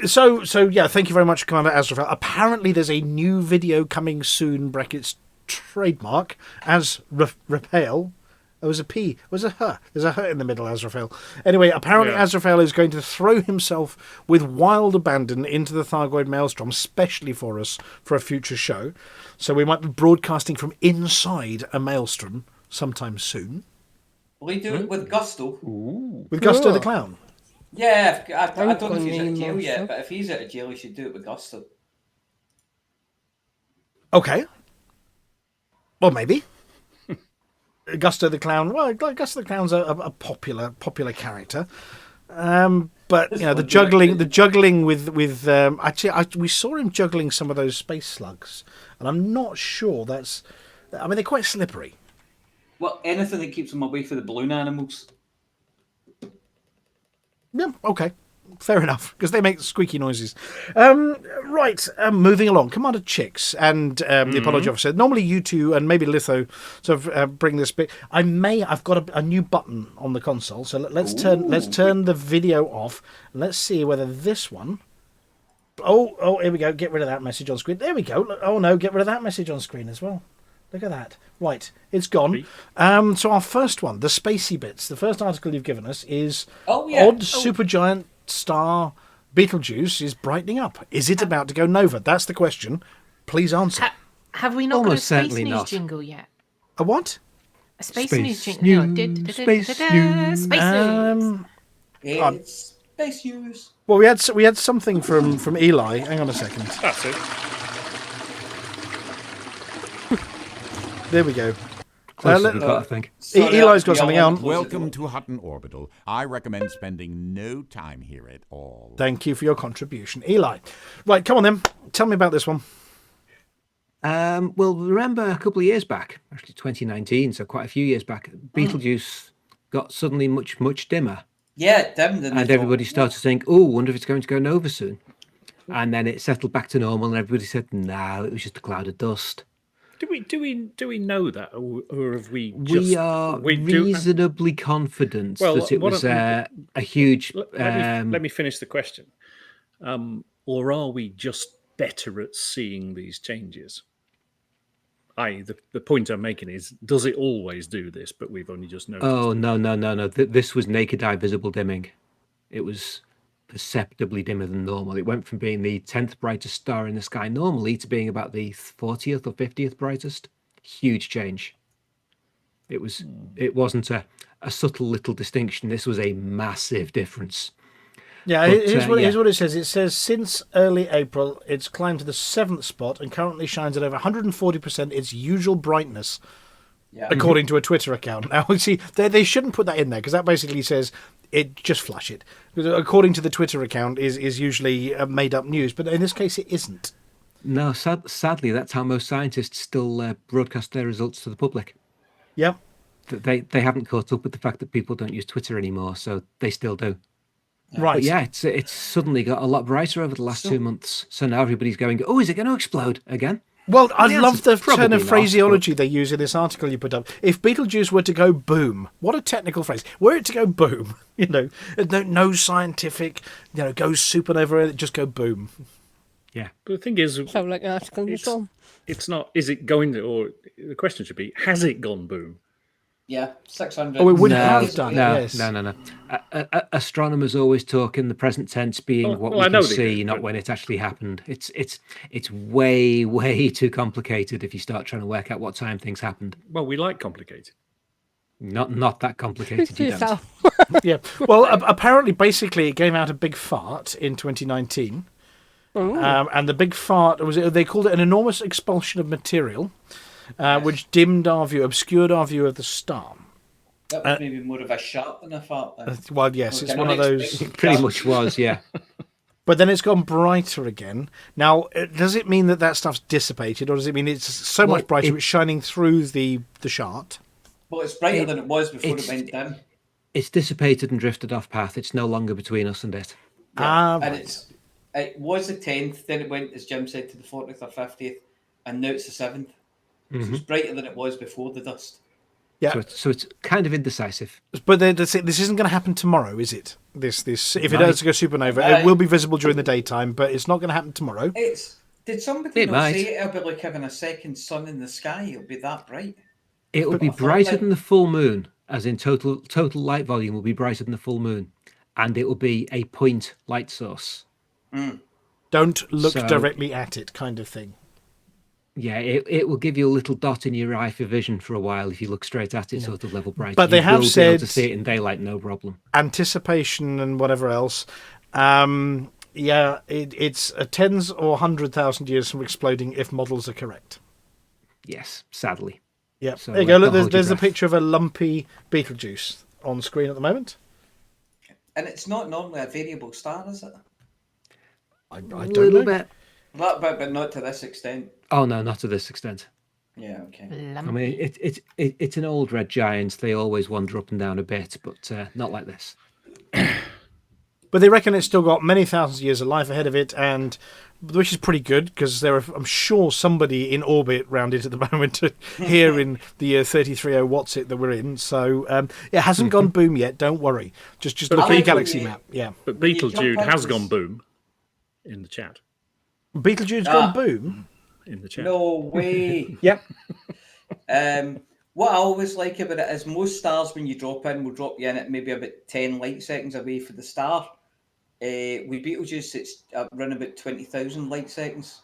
So yeah, thank you very much, Commander Azrafael. Apparently there's a new video coming soon, brackets trademark, as Raphael. Oh, it was a P. It was a H. There's a H in the middle, Azrafael. Anyway, apparently Azrafael is going to throw himself with wild abandon into the Thargoid maelstrom, specially for us, for a future show. So we might be broadcasting from inside a maelstrom sometime soon. Will he do it with gusto? With Gusto the Clown. Yeah, I don't know if he's out of name jail yet, also. but if he's out of jail, he should do it with gusto. Okay. Well, maybe. Gusto the Clown. Well, Gusto the Clown's a popular character. But you know, the juggling with actually, we saw him juggling some of those space slugs, and I'm not sure that's. I mean, they're quite slippery. Well, anything that keeps him away from the balloon animals. Yeah, okay. Fair enough, because they make squeaky noises. Right, moving along. Commander Chicks and the Apology Officer. Normally you two and maybe Litho sort of bring this bit. I've got a new button on the console, so let's turn the video off and let's see whether this one... Oh, here we go. Get rid of that message on screen. There we go. Oh no, get rid of that message on screen as well. Look at that. Right, it's gone. So our first one, the spacey bits. The first article you've given us is odd supergiant star Betelgeuse is brightening up. Is it about to go nova? That's the question. Please answer. Have we not Almost got a Space certainly News not. jingle yet? A what? A Space Space News jingle? No. Space Space News. News. It's space news. Well, we had something from Eli. Hang on a second. That's it. There we go. Close as we got, I think. Eli's got something on. Welcome to Hutton Orbital. I recommend spending no time here at all. Thank you for your contribution, Eli. Right, come on then. Tell me about this one. Well, remember a couple of years back, actually 2019, so quite a few years back, Betelgeuse got suddenly much dimmer. Yeah, it dimmed. And everybody started saying, oh, wonder if it's going to go nova soon. And then it settled back to normal and everybody said, no, it was just a cloud of dust. Do we know that, or have we? We are reasonably confident that it was a huge. Let me finish the question. Or are we just better at seeing these changes? The point I'm making is, does it always do this? But we've only just noticed. Oh no! This was naked eye visible dimming. It was perceptibly dimmer than normal. It went from being the 10th brightest star in the sky normally to being about the 40th or 50th brightest. Huge change. It wasn't a subtle little distinction. This was a massive difference. Yeah, here's what it says. It says, since early April, it's climbed to the 7th spot and currently shines at over 140% its usual brightness, according to a Twitter account. Now, see, they shouldn't put that in there, because that basically says just flash it. Because according to the Twitter account is usually made-up news, but in this case it isn't. No, sadly, that's how most scientists still broadcast their results to the public. Yep. They haven't caught up with the fact that people don't use Twitter anymore, so they still do. Right. But yeah, it's suddenly got a lot brighter over the last 2 months. So now everybody's going, oh, is it going to explode again? Well, I The love the answer's probably turn of not, phraseology they use in this article you put up. If Beetlejuice were to go boom, what a technical phrase. Were it to go boom, no scientific, go supernova, just go boom. Yeah. But the thing is, So like an article as well. it's not. Is it going to? Or the question should be: has it gone boom? Yeah, 600. Oh, it would No, have done, no, yes. no. Astronomers always talk in the present tense, being what we I know can they see, do, not but- when it actually happened. It's way, way too complicated if you start trying to work out what time things happened. Well, we like complicated. Not that complicated, you don't. Yourself. Yeah. Well, apparently, basically, it gave out a big fart in 2019. And the big fart they called it an enormous expulsion of material, which dimmed our view, obscured our view of the star. That was maybe more of a shot than a fart. Then. Well, yes, Like it's an one of those. unexpected Pretty fart. much was, yeah. But then it's gone brighter again. Now, does it mean that stuff's dissipated, or does it mean it's so much brighter it's shining through the shart? Well, it's brighter than it was before it went dim. It's dissipated and drifted off path. It's no longer between us and it. Ah, And right. it was the 10th, then it went, as Jim said, to the 40th or 50th, and now it's the 7th. So it's brighter than it was before the dust. Yeah. So it's kind of indecisive. But this isn't going to happen tomorrow, is it? This if it does go supernova, it will be visible during the daytime, but it's not going to happen tomorrow. Did somebody It not might. say it'll be like having a second sun in the sky? It'll be that bright. It will be brighter than the full moon, as in total light volume will be brighter than the full moon, and it will be a point light source. Don't look So- directly at it, kind of thing. Yeah, it will give you a little dot in your eye for vision for a while if you look straight at it, sort of level bright. But they have will be able said- to see it in daylight, no problem. Anticipation and whatever else. It's tens or 100,000 years from exploding if models are correct. Yes, sadly. Yeah. So, there you go. Look, don't hold your there's the breath. picture of a lumpy Beetlejuice on screen at the moment. And it's not normally a variable star, is it? I A don't little know. bit. That bit, but not to this extent. Oh no, not to this extent. Yeah, okay. I mean, it's an old red giant. They always wander up and down a bit, but not like this. But they reckon it's still got many thousands of years of life ahead of it, and which is pretty good because I'm sure somebody in orbit round it at the moment here in the year 33 what's it that we're in. So it hasn't gone boom yet. Don't worry. Just look at your galaxy map. Yeah. But When you jump Beetlejuice out has this- gone boom in the chat. Beetlejuice gone boom. In the chat. No way. Yep. What I always like about it is most stars, when you drop in, will drop you in at maybe about 10 light seconds away from the star. With Beetlejuice, it's around about 20,000 light seconds.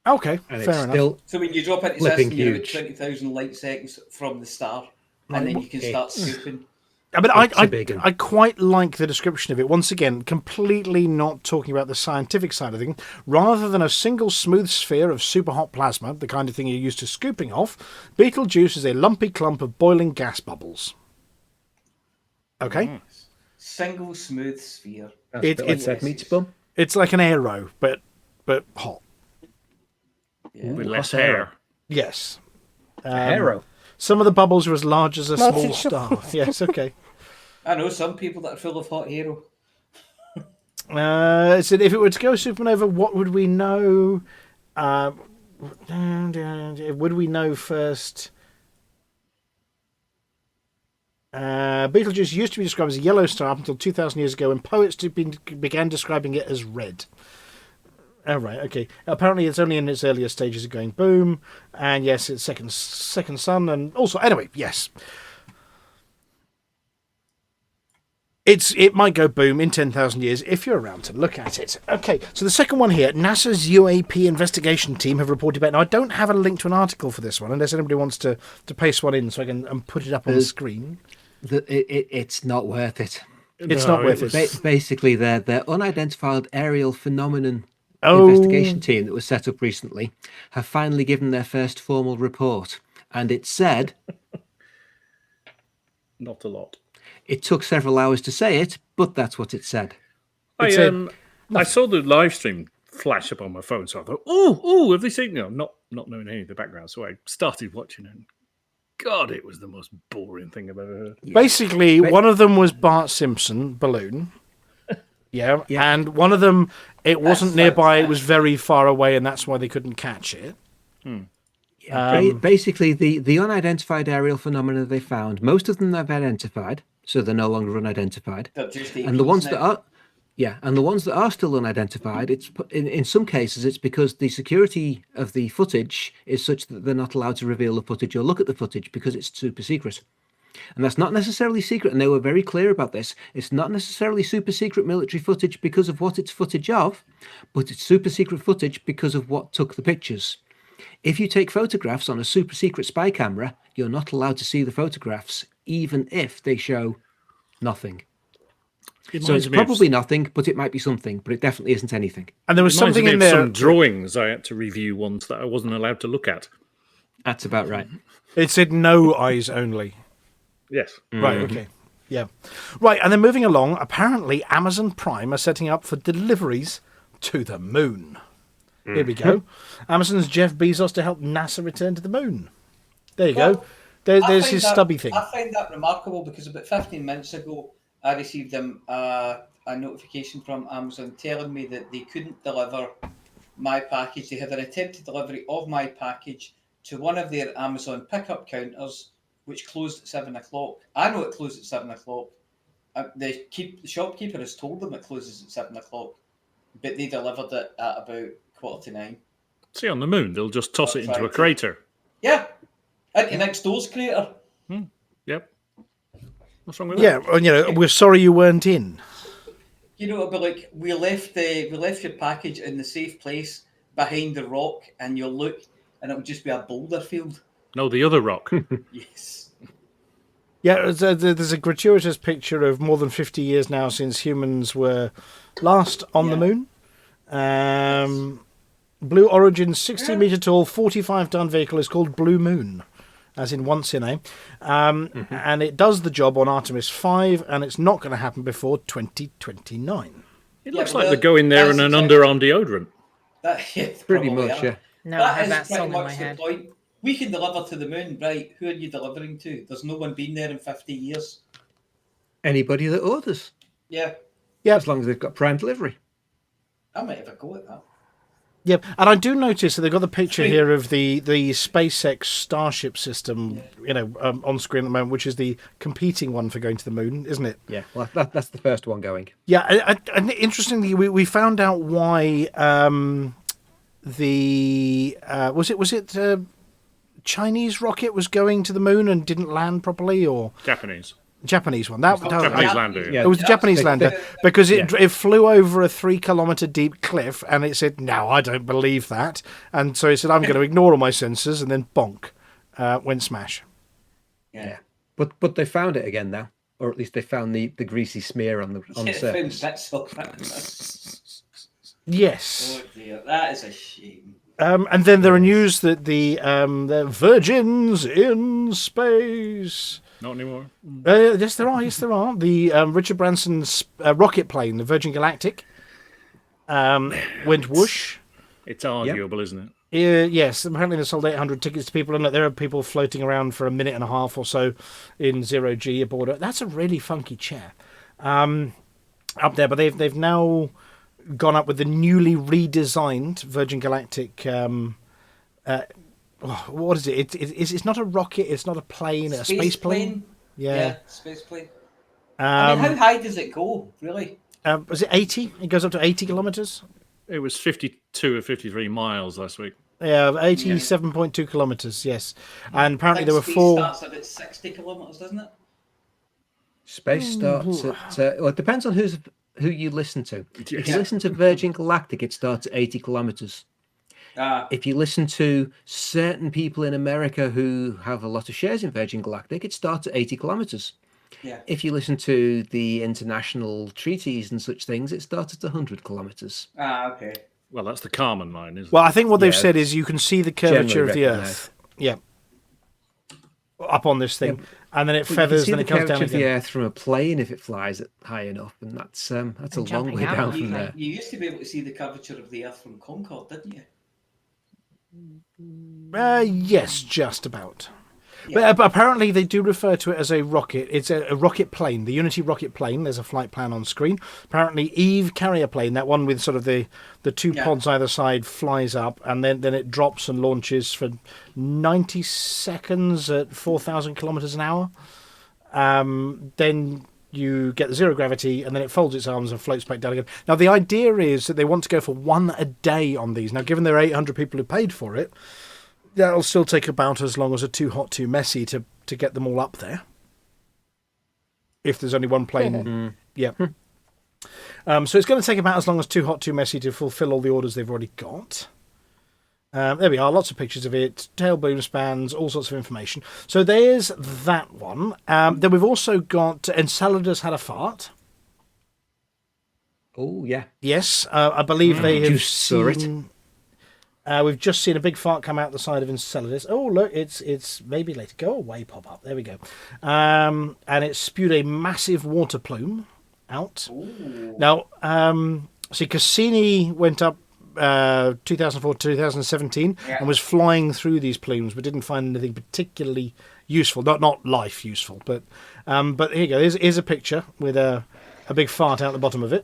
Okay, And fair it's enough. still So when you drop into Flipping system, you're about huge. 20,000 light seconds from the star, Right, and then you can start scooping. I mean, It's a big one. I quite like the description of it. Once again, completely not talking about the scientific side of things. Rather than a single smooth sphere of super hot plasma, the kind of thing you're used to scooping off, Beetlejuice is a lumpy clump of boiling gas bubbles. Okay? Single smooth sphere. It's like an aero, but hot. With less hair. Yes. Aero. Some of the bubbles are as large as a small Melted star. Yes, okay. I know some people that are full of hot hero. It said if it were to go supernova, what would we know? Would we know first? Beetlejuice used to be described as a yellow star up until 2,000 years ago when poets began describing it as red. Oh, right, okay. Apparently it's only in its earlier stages of going boom, and yes, it's second sun, and also, anyway, yes. It might go boom in 10,000 years if you're around to look at it. Okay, so the second one here, NASA's UAP investigation team have reported back. Now, I don't have a link to an article for this one, unless anybody wants to paste one in so I can put it up on the screen. It's not worth it. It's not worth it. Basically, their unidentified aerial phenomenon Oh. investigation team that was set up recently have finally given their first formal report, and it said Not a lot. it took several hours to say it, but that's what it said. I said saw the live stream flash up on my phone, so I thought, oh, have they seen? No, not knowing any of the background, so I started watching it. And God, it was the most boring thing I've ever heard. Basically, one of them was Bart Simpson balloon. Yeah, and one of them it wasn't nearby, it was very far away, and that's why they couldn't catch it. Basically, the unidentified aerial phenomena they found, most of them they've identified, so they're no longer unidentified. They're just And the ones that are, and the ones that are still unidentified, it's in some cases it's because the security of the footage is such that they're not allowed to reveal the footage or look at the footage because it's super secret. And that's not necessarily secret, and they were very clear about this. It's not necessarily super secret military footage because of what it's footage of, but it's super secret footage because of what took the pictures. If you take photographs on a super secret spy camera, you're not allowed to see the photographs, even if they show nothing. So it's probably nothing, but it might be something, but it definitely isn't anything. And there was something in there. Some drawings I had to review once that I wasn't allowed to look at. That's about right. It said no eyes only. Yes. Right, okay. Yeah. Right, and then moving along, apparently Amazon Prime are setting up for deliveries to the moon. Here we go. Amazon's Jeff Bezos to help NASA return to the moon. There you go. There's his stubby thing. I find that remarkable because about 15 minutes ago, I received a notification from Amazon telling me that they couldn't deliver my package. They had an attempted delivery of my package to one of their Amazon pickup counters, which closed at 7 o'clock. I know it closed at 7 o'clock. The shopkeeper has told them it closes at 7 o'clock, but they delivered it at about 8:45. See, on the moon, they'll just toss it into a crater. Yeah, into next door's crater. Yep. What's wrong with that? Yeah, we're sorry you weren't in. It'll be like, we left your package in the safe place behind the rock, and you'll look, and it'll just be a boulder field. No, the other rock. Yes. Yeah, there's a gratuitous picture of more than 50 years now since humans were last on the moon. Blue Origin's 60-metre tall, 45-ton vehicle is called Blue Moon, as in once in a. And it does the job on Artemis 5, and it's not going to happen before 2029. It looks like they're going there in an underarm deodorant. Pretty much, yeah. No, I have that song in my head. Point. We can deliver to the moon, right? Who are you delivering to? There's no one been there in 50 years. Anybody that orders. Yeah. As long as they've got Prime delivery. I might have a go at that. Yep, and I do notice that they've got the picture here of the SpaceX Starship system, on screen at the moment, which is the competing one for going to the moon, isn't it? Yeah, well, that's the first one going. Yeah, and interestingly, we found out why was it Chinese rocket was going to the moon and didn't land properly, or Japanese one. Japanese lander. Yeah. It was the Japanese lander because it flew over a 3-kilometer deep cliff, and it said, "No, I don't believe that." And so it said, "I'm going to ignore all my sensors," and then bonk, went smash. Yeah. But they found it again now, or at least they found the greasy smear on the surface. Yes. Oh dear, that is a shame. And then there are news that the Virgins in space. Not anymore. Yes, there are. The Richard Branson's rocket plane, the Virgin Galactic, went whoosh. It's arguable, isn't it? Yes, apparently they sold 800 tickets to people, and there are people floating around for a minute and a half or so in 0G aboard it. That's a really funky chair up there, but they've now gone up with the newly redesigned Virgin Galactic. What is it? It's not a rocket. It's not a plane. A space plane. Yeah, space plane. How high does it go? Really? Was it 80? It goes up to 80 kilometers. It was 52 or 53 miles last week. Yeah, 87.2 kilometers. Yes, and apparently there were 4. Starts at 60 kilometers, doesn't it? Space starts at. Well, it depends on who you listen to. If you listen to Virgin Galactic, it starts at 80 kilometers. If you listen to certain people in America who have a lot of shares in Virgin Galactic, it starts at 80 kilometers. Yeah. If you listen to the international treaties and such things, it starts at 100 kilometers. Okay. Well, that's the Kármán line, isn't it? Well, I think what they've said is you can see the curvature of the Earth. Yeah. Up on this thing, and then it feathers, then it comes down again. You can see the curvature of the Earth from a plane if it flies it high enough, and that's a long way down from there. You used to be able to see the curvature of the Earth from Concorde, didn't you? Yes, just about. But apparently they do refer to it as a rocket. It's a rocket plane, the Unity rocket plane. There's a flight plan on screen. Apparently Eve carrier plane, that one with sort of the two pods either side, flies up and then it drops and launches for 90 seconds at 4,000 kilometers an hour. Then you get the zero gravity and then it folds its arms and floats back down again. Now the idea is that they want to go for one a day on these. Now given there are 800 people who paid for it, that'll still take about as long as a Too Hot Too Messy to get them all up there. If there's only one plane. Yeah. So it's going to take about as long as Too Hot Too Messy to fulfill all the orders they've already got. There we are, lots of pictures of it, tail boom spans, all sorts of information. So there's that one. Then we've also got Enceladus Had a Fart. Oh, yeah. Yes, I believe they have saw it. We've just seen a big fart come out the side of Enceladus. Oh, look, it's maybe later. Go away, pop up. There we go. And it spewed a massive water plume out. Ooh. Now, see, Cassini went up 2004 to 2017 and was flying through these plumes, but didn't find anything particularly useful. Not life useful, but here you go. Here's a picture with a big fart out the bottom of it.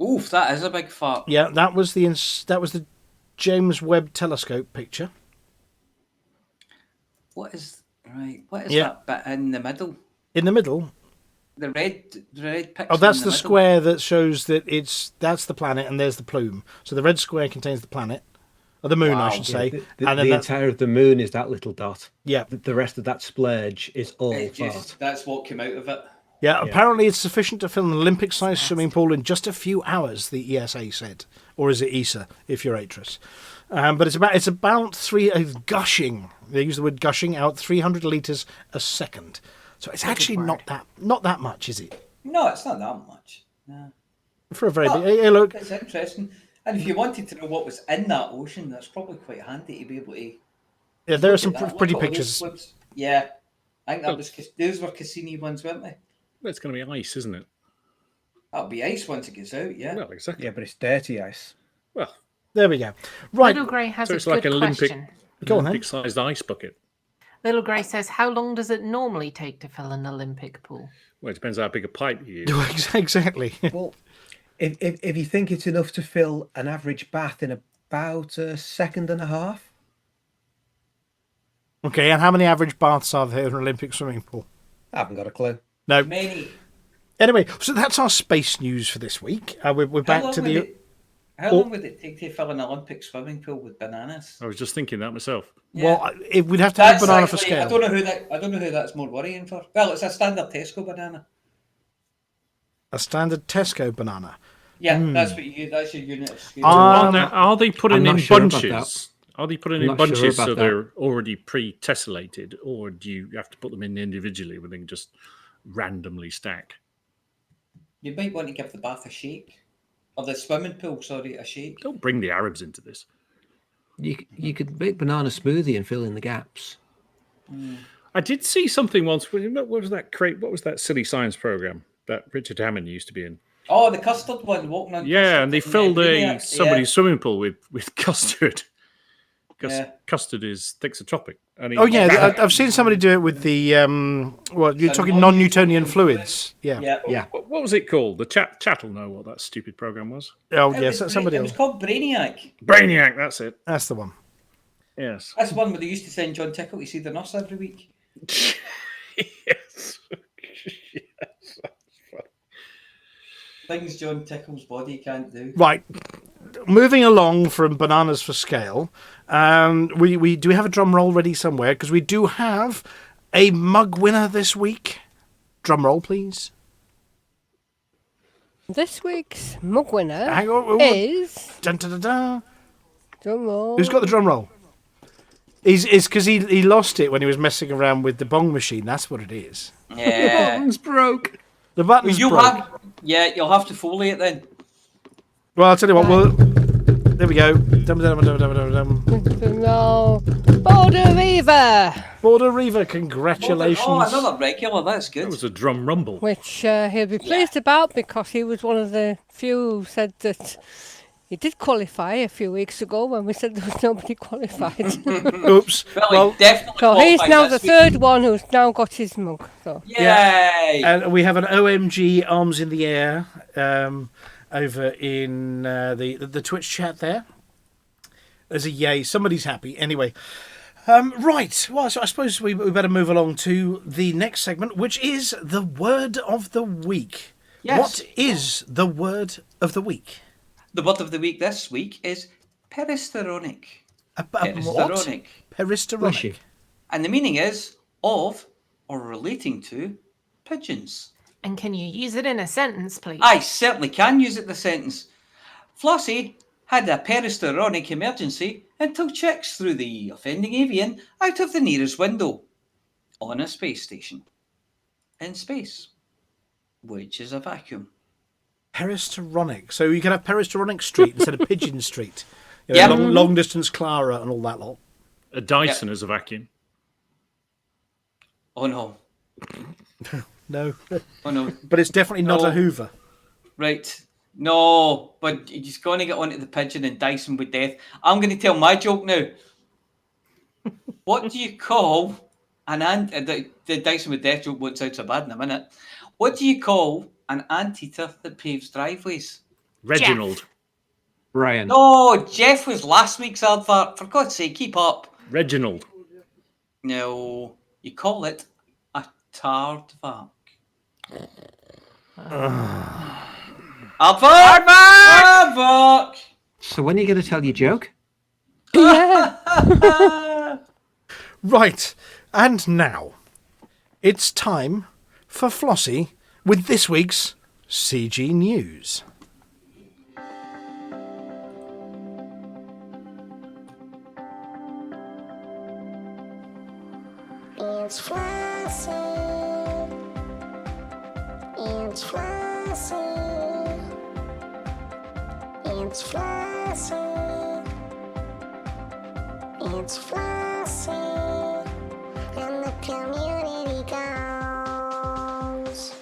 Oof, that is a big fart. Yeah, that was the James Webb Telescope picture. What is that bit in the middle? In the middle? The red picture. Oh, that's in the middle. square that shows that that's the planet and there's the plume. So the red square contains the planet, or the moon, I should say. And the entire of the moon is that little dot. Yeah. The rest of that splurge is all fart. That's what came out of it. Yeah, apparently it's sufficient to fill an Olympic-sized swimming pool in just a few hours, the ESA said. Or is it ESA, if you're Atris? But it's about gushing. They use the word gushing out 300 litres a second. So it's actually not that much, is it? No, it's not that much. No. For a very big... Hey, look. It's interesting. And if you wanted to know what was in that ocean, that's probably quite handy to be able to... Yeah, there are some pretty pictures. Yeah. I think those were Cassini ones, weren't they? Well, it's going to be ice, isn't it? That'll be ice once it gets out, yeah. Well, exactly. Yeah, but it's dirty ice. Well, there we go. Right. Little Grey has so a it's good like an question. Olympic-sized ice bucket. Little Grey says, how long does it normally take to fill an Olympic pool? Well, it depends how big a pipe you use. Exactly. Well, if you think it's enough to fill an average bath in about a second and a half. Okay, and how many average baths are there in an Olympic swimming pool? I haven't got a clue. No. Many. Anyway, so that's our space news for this week. We're back to the... How long would it take to fill an Olympic swimming pool with bananas? I was just thinking that myself. Yeah. Well, we'd have to have banana for scale. I don't know who that's more worrying for. Well, it's a standard Tesco banana. A standard Tesco banana. Yeah, that's your unit of scale. Are they putting in bunches? Are they putting in bunches so they're already pre-tessellated, or do you have to put them in individually where they can just randomly stack? You might want to give the bath a shake. Or the swimming pool, sorry, a shake. Don't bring the Arabs into this. You could make banana smoothie and fill in the gaps. I did see something once. What was that silly science program that Richard Hammond used to be in? Oh, the custard one, walking on. Yeah, and they filled somebody's swimming pool with custard. Because custard is thixotropic. I've seen somebody do it with the you're talking non-Newtonian fluids. Yeah. What was it called? The chat will know what that stupid program was. Oh yes, somebody else. It was called Brainiac. Brainiac, that's it. That's the one. Yes. That's the one where they used to send John Tickle to see the nurse every week. Yes. Yes, that's funny. Things John Tickle's body can't do. Right. Moving along from bananas for scale, we do have a drum roll ready somewhere because we do have a mug winner this week. Drum roll, please. This week's mug winner is... Dun, dun, dun, dun. Drum roll. Who's got the drum roll? It's because he lost it when he was messing around with the bong machine. That's what it is. Yeah. The button's broke. The button's broke. You'll have to foley it then. Well, I'll tell you what. There we go. Border Reaver. Border Reaver, congratulations. Oh, another regular. That's good. That was a drum rumble. Which he'll be pleased about because he was one of the few who said that He did qualify a few weeks ago when we said there was nobody qualified. Oops. Well, he definitely So he's qualified now the this week. third one who's now got his mug. So. Yay! And we have an OMG arms in the air over in the Twitch chat there. There's a yay. Somebody's happy. Anyway. Right. Well, so I suppose we better move along to the next segment, which is the word of the week. Yes. What is the word of the week? The word of the week this week is peristeronic. What? Peristeronic. And the meaning is of or relating to pigeons. And can you use it in a sentence, please? I certainly can use it in the sentence. Flossie had a peristeronic emergency and took chicks through the offending avian out of the nearest window on a space station in space, which is a vacuum. Peristeronic. So you can have Peristeronic Street instead of Pigeon Street. You know, Yeah. long distance Clara and all that lot. A Dyson is a vacuum. Oh no. No. Oh no. But it's definitely not No. a Hoover. Right. No, but you're just going to get onto the pigeon and Dyson with death. I'm going to tell my joke now. What do you call an the Dyson with death joke won't sound so bad in a minute. What do you call an anteater that paves driveways? Reginald. Brian. No, Jeff was last week's advert. For God's sake, keep up. Reginald. No, you call it a tardvark. Aardvark! So when are you going to tell your joke? Right. And now, it's time for Flossy with this week's CG News. It's Flossy. It's Flossy. It's Flossy. It's Flossy. And the community goes.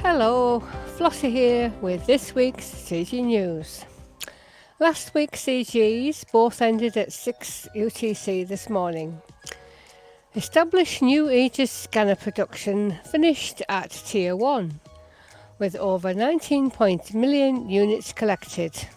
Hello, Flossy here with this week's CG News. Last week's CGs both ended at 6 UTC this morning. Established new Aegis scanner production finished at Tier 1, with over 19 million units collected.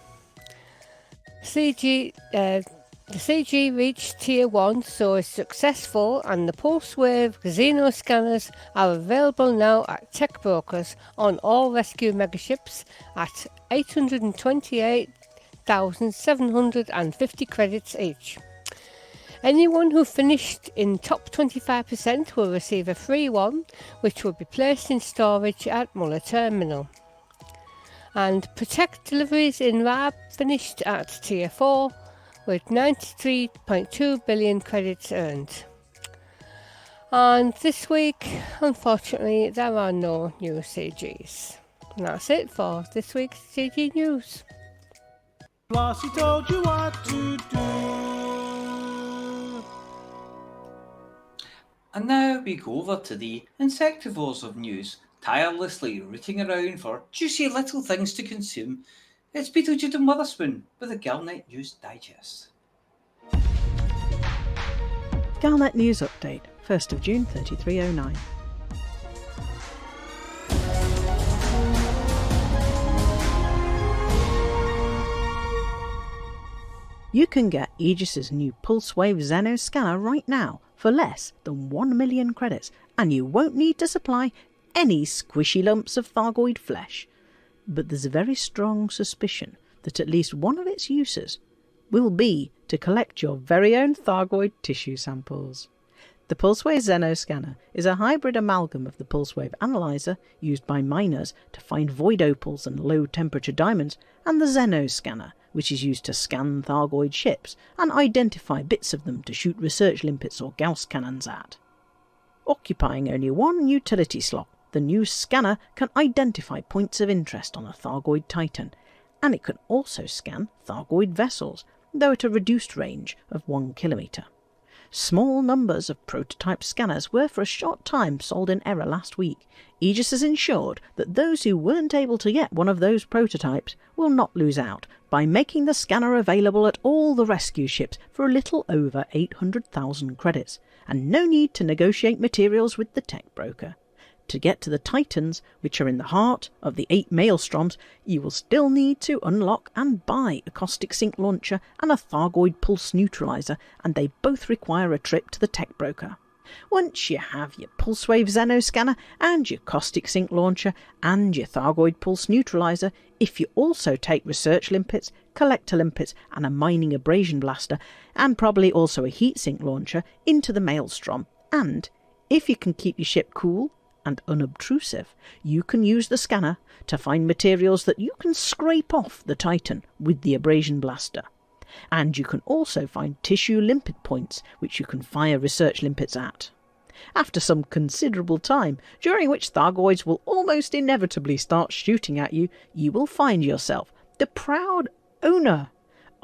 The CG reached Tier 1, so is successful, and the Pulsewave Xeno scanners are available now at tech brokers on all rescue megaships at 828,750 credits each. Anyone who finished in top 25% will receive a free one, which will be placed in storage at Muller Terminal. And Protect deliveries in RAB finished at Tier 4, with 93.2 billion credits earned. And this week, unfortunately, there are no new CGs. And that's it for this week's CG News. Flossy told you what to do. And now we go over to the insectivores of news, tirelessly rooting around for juicy little things to consume. It's Beetlejuice and Witherspoon with a Galnet News Digest. Galnet News Update, 1st of June 3309. You can get Aegis's new Pulsewave Xeno scanner right now for less than 1 million credits, and you won't need to supply any squishy lumps of Thargoid flesh. But there's a very strong suspicion that at least one of its uses will be to collect your very own Thargoid tissue samples. The Pulsewave Xeno scanner is a hybrid amalgam of the Pulsewave analyzer used by miners to find void opals and low-temperature diamonds, and the Xeno scanner, which is used to scan Thargoid ships and identify bits of them to shoot research limpets or Gauss cannons at. Occupying only one utility slot, the new scanner can identify points of interest on a Thargoid Titan, and it can also scan Thargoid vessels, though at a reduced range of 1 kilometre. Small numbers of prototype scanners were for a short time sold in error last week. Aegis has ensured that those who weren't able to get one of those prototypes will not lose out by making the scanner available at all the rescue ships for a little over 800,000 credits, and no need to negotiate materials with the tech broker. To get to the Titans, which are in the heart of the 8 Maelstroms, you will still need to unlock and buy a caustic sink launcher and a Thargoid pulse neutralizer, and they both require a trip to the tech broker. Once you have your Pulsewave Xeno scanner and your caustic sink launcher and your Thargoid pulse neutralizer, if you also take research limpets, collector limpets and a mining abrasion blaster, and probably also a heatsink launcher, into the Maelstrom, and if you can keep your ship cool and unobtrusive, you can use the scanner to find materials that you can scrape off the Titan with the abrasion blaster. And you can also find tissue limpet points which you can fire research limpets at. After some considerable time, during which Thargoids will almost inevitably start shooting at you, you will find yourself the proud owner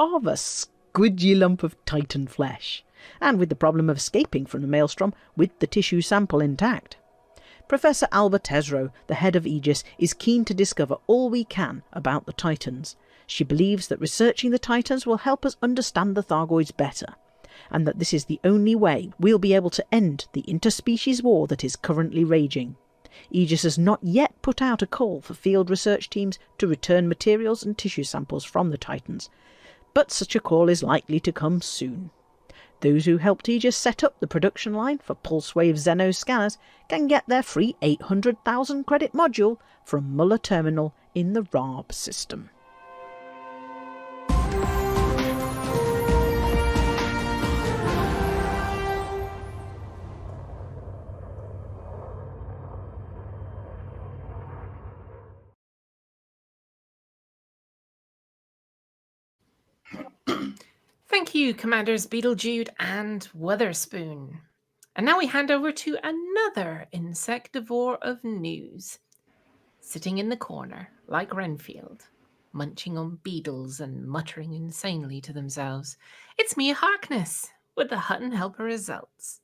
of a squidgy lump of Titan flesh, and with the problem of escaping from the Maelstrom with the tissue sample intact. Professor Alba Tesreau, the head of Aegis, is keen to discover all we can about the Titans. She believes that researching the Titans will help us understand the Thargoids better, and that this is the only way we'll be able to end the interspecies war that is currently raging. Aegis has not yet put out a call for field research teams to return materials and tissue samples from the Titans, but such a call is likely to come soon. Those who helped Aegis set up the production line for Pulsewave Xeno scanners can get their free 800,000 credit module from Muller Terminal in the RARB system. Thank you, Commanders Beetlejude and Witherspoon. And now we hand over to another insectivore of news. Sitting in the corner, like Renfield, munching on beetles and muttering insanely to themselves, it's Mia Harkness with the Hutton Helper results.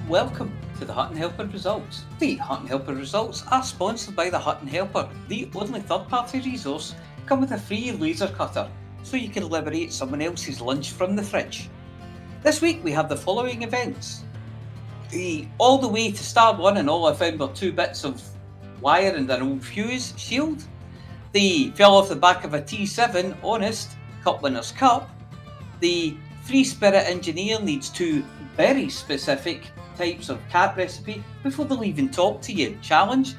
Welcome to the Hutton Helper results. The Hutton Helper results are sponsored by the Hutton Helper, the only third-party resource come with a free laser cutter, so you can liberate someone else's lunch from the fridge. This week we have the following events. All the way to Star 1 and all I found were 2 bits of wire and an old fuse shield. They fell off the back of a T7 Honest Cup Winners' Cup. The Free Spirit Engineer needs 2 very specific types of cat recipe before they'll even talk to you challenge.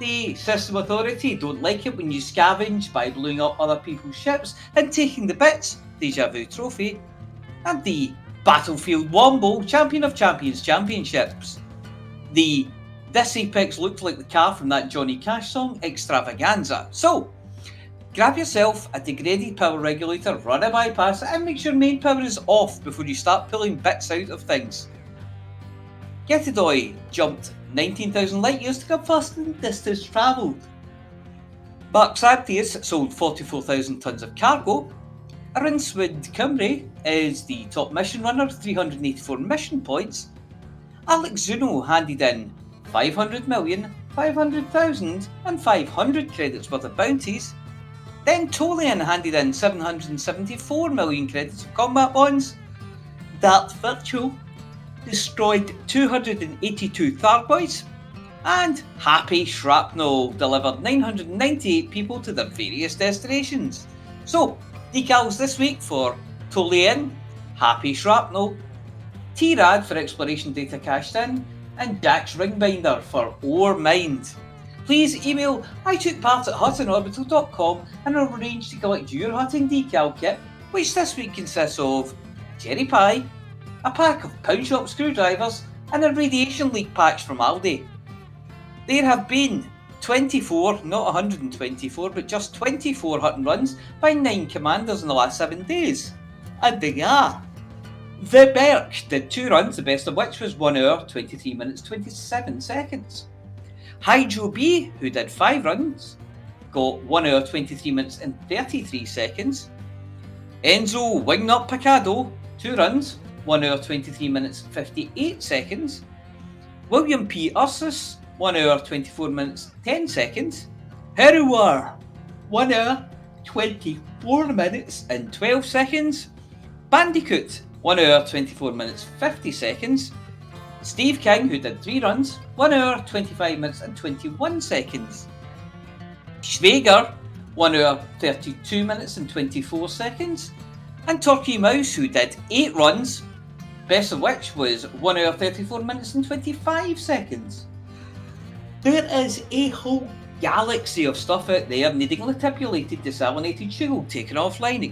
The System Authority don't like it when you scavenge by blowing up other people's ships and taking the bits, Deja Vu Trophy. And the Battlefield Wombo Champion of Champions Championships. This Apex looked like the car from that Johnny Cash song, Extravaganza. So, grab yourself a degraded power regulator, run a bypass, and make sure main power is off before you start pulling bits out of things. Getadoy jumped 19,000 light years to come faster than distance travelled. Barksartius sold 44,000 tonnes of cargo. Rinswood Cymru is the top mission runner, 384 mission points. Alex Zuno handed in 500 million, 500,000 and 500 credits worth of bounties. Then Tolian handed in 774 million credits of combat bonds. That Virtual destroyed 282 Thargoids. And Happy Shrapnel delivered 998 people to their various destinations. So, decals this week for Tolian, Happy Shrapnel, T-Rad for exploration data cashed in, and Jack's Ringbinder for Ore Mined. Please email itookpart@huttonorbital.com and I'll arrange to collect your Hutton decal kit, which this week consists of a cherry pie, a pack of pound shop screwdrivers, and a radiation leak patch from Aldi. There have been 24, not 124, but just 24 Hutton runs by 9 commanders in the last 7 days. And there you are. The Berk did 2 runs, the best of which was 1 hour, 23 minutes, 27 seconds. Hydro B, who did 5 runs, got 1 hour, 23 minutes and 33 seconds. Enzo Wingnut Picado, 2 runs, 1 hour, 23 minutes, 58 seconds. William P. Ursus, 1 hour, 24 minutes, 10 seconds. Heruar, 1 hour, 24 minutes and 12 seconds. Bandicoot, 1 hour, 24 minutes, 50 seconds. Steve King, who did 3 runs, 1 hour, 25 minutes and 21 seconds. Schwager, 1 hour, 32 minutes and 24 seconds. And Turkey Mouse, who did 8 runs, best of which was 1 hour, 34 minutes and 25 seconds. There is a whole galaxy of stuff out there needing litipulated, desalinated sugar, taken offline,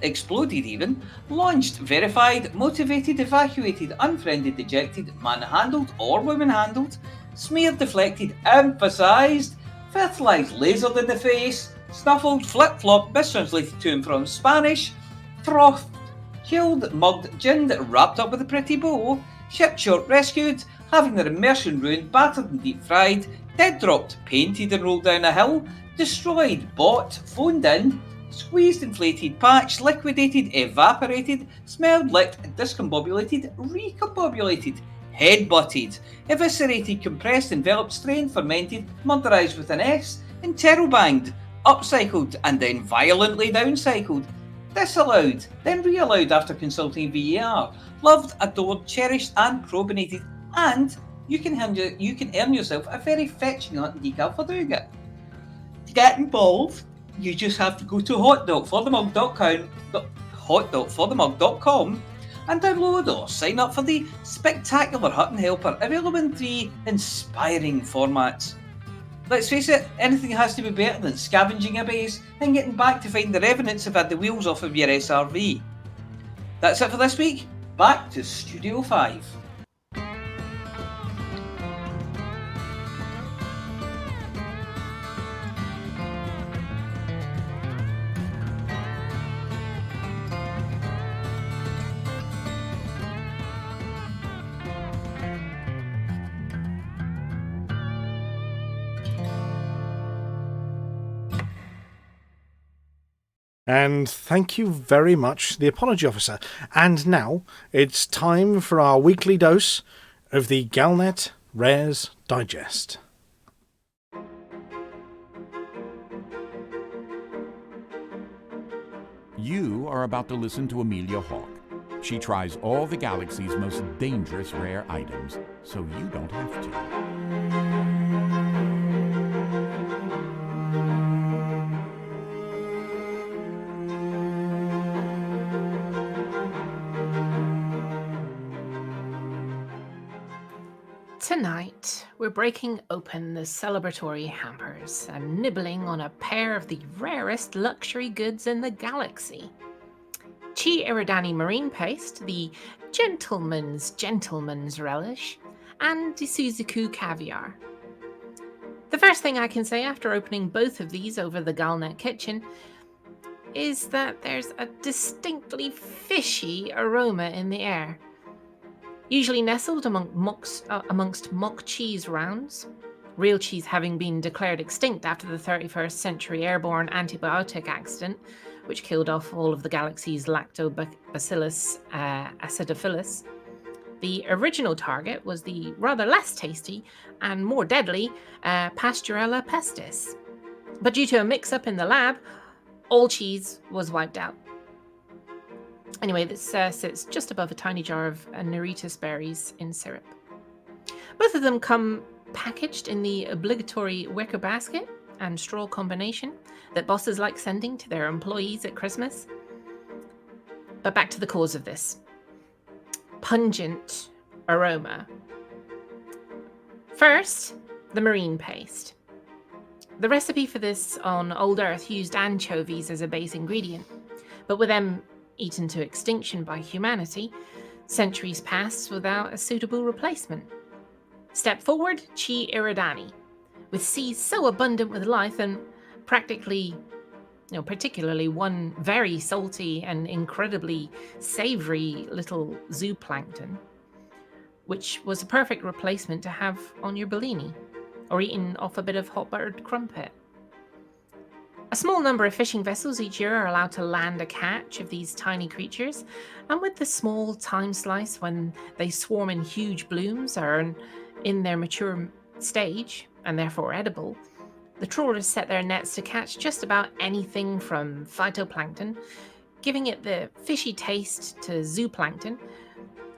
exploded even, launched, verified, motivated, evacuated, unfriended, dejected, manhandled or woman-handled, smeared, deflected, emphasised, fertilised, lasered in the face, snuffled, flip-flopped, mistranslated to and from Spanish, frothed, killed, mugged, ginned, wrapped up with a pretty bow, shipped short, rescued, having their immersion ruined, battered and deep-fried, dead dropped, painted and rolled down a hill, destroyed, bought, phoned in, squeezed, inflated, patched, liquidated, evaporated, smelled, licked, discombobulated, recombobulated, headbutted, eviscerated, compressed, enveloped, strained, fermented, murderized with an S, interrobanged, upcycled, and then violently downcycled, disallowed, then reallowed after consulting VAR, loved, adored, cherished, and probinated, and you can earn yourself a very fetching Hutton decal for doing it. To get involved, you just have to go to hotdogforthemug.com and download or sign up for the spectacular Hutton Helper, available in 3 inspiring formats. Let's face it, anything has to be better than scavenging a base and getting back to find the revenants have had the wheels off of your SRV. That's it for this week. Back to Studio 5. And thank you very much, the Apology Officer. And now it's time for our weekly dose of the Galnet Rares Digest. You are about to listen to Amelia Hawke. She tries all the galaxy's most dangerous rare items, so you don't have to. Tonight, we're breaking open the celebratory hampers and nibbling on a pair of the rarest luxury goods in the galaxy. Chi Iridani marine paste, the gentleman's relish, and Isuzuku caviar. The first thing I can say after opening both of these over the Galnet kitchen is that there's a distinctly fishy aroma in the air. Usually nestled amongst mock cheese rounds, real cheese having been declared extinct after the 31st century airborne antibiotic accident, which killed off all of the galaxy's Lactobacillus acidophilus. The original target was the rather less tasty and more deadly Pasteurella pestis. But due to a mix-up in the lab, all cheese was wiped out. Anyway, this sits just above a tiny jar of Neritas berries in syrup. Both of them come packaged in the obligatory wicker basket and straw combination that bosses like sending to their employees at Christmas. But back to the cause of this. Pungent aroma. First, the marine paste. The recipe for this on Old Earth used anchovies as a base ingredient, but with them eaten to extinction by humanity, centuries passed without a suitable replacement. Step forward, Chi Iridani. With seas so abundant with life and practically particularly one very salty and incredibly savoury little zooplankton, which was a perfect replacement to have on your Bellini, or eaten off a bit of hot buttered crumpet. A small number of fishing vessels each year are allowed to land a catch of these tiny creatures, and with the small time slice when they swarm in huge blooms or in their mature stage, and therefore edible, the trawlers set their nets to catch just about anything from phytoplankton, giving it the fishy taste, to zooplankton,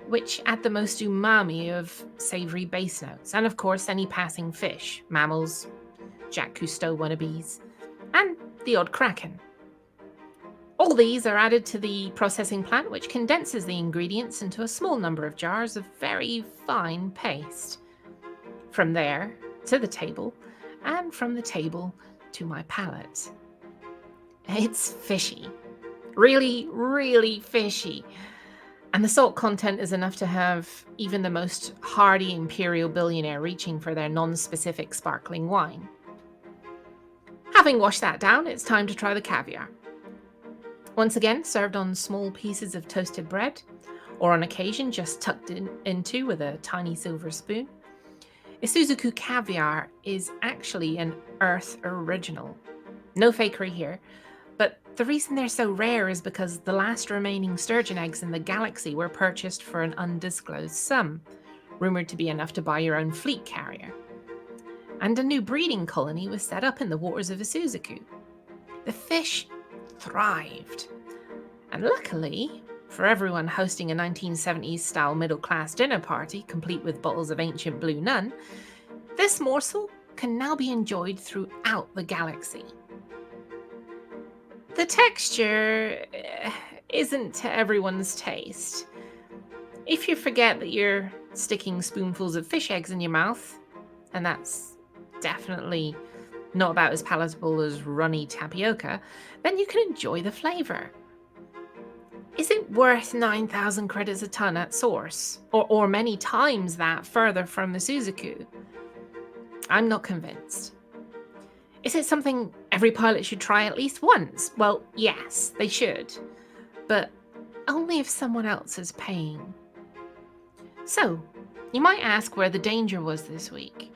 which add the most umami of savoury base notes, and of course any passing fish, mammals, Jacques Cousteau wannabes, and the odd kraken. All these are added to the processing plant, which condenses the ingredients into a small number of jars of very fine paste. From there to the table, and from the table to my palate. It's fishy. Really, really fishy. And the salt content is enough to have even the most hardy imperial billionaire reaching for their non-specific sparkling wine. Having washed that down, it's time to try the caviar. Once again, served on small pieces of toasted bread, or on occasion just tucked into with a tiny silver spoon. Isuzuku caviar is actually an Earth original. No fakery here, but the reason they're so rare is because the last remaining sturgeon eggs in the galaxy were purchased for an undisclosed sum, rumoured to be enough to buy your own fleet carrier. And a new breeding colony was set up in the waters of Isuzuku. The fish thrived. And luckily, for everyone hosting a 1970s-style middle-class dinner party, complete with bottles of ancient Blue Nun, this morsel can now be enjoyed throughout the galaxy. The texture isn't to everyone's taste. If you forget that you're sticking spoonfuls of fish eggs in your mouth, and that's definitely not about as palatable as runny tapioca, then you can enjoy the flavour. Is it worth 9,000 credits a ton at source? Or many times that further from the Isuzuku? I'm not convinced. Is it something every pilot should try at least once? Well, yes, they should. But only if someone else is paying. So, you might ask where the danger was this week.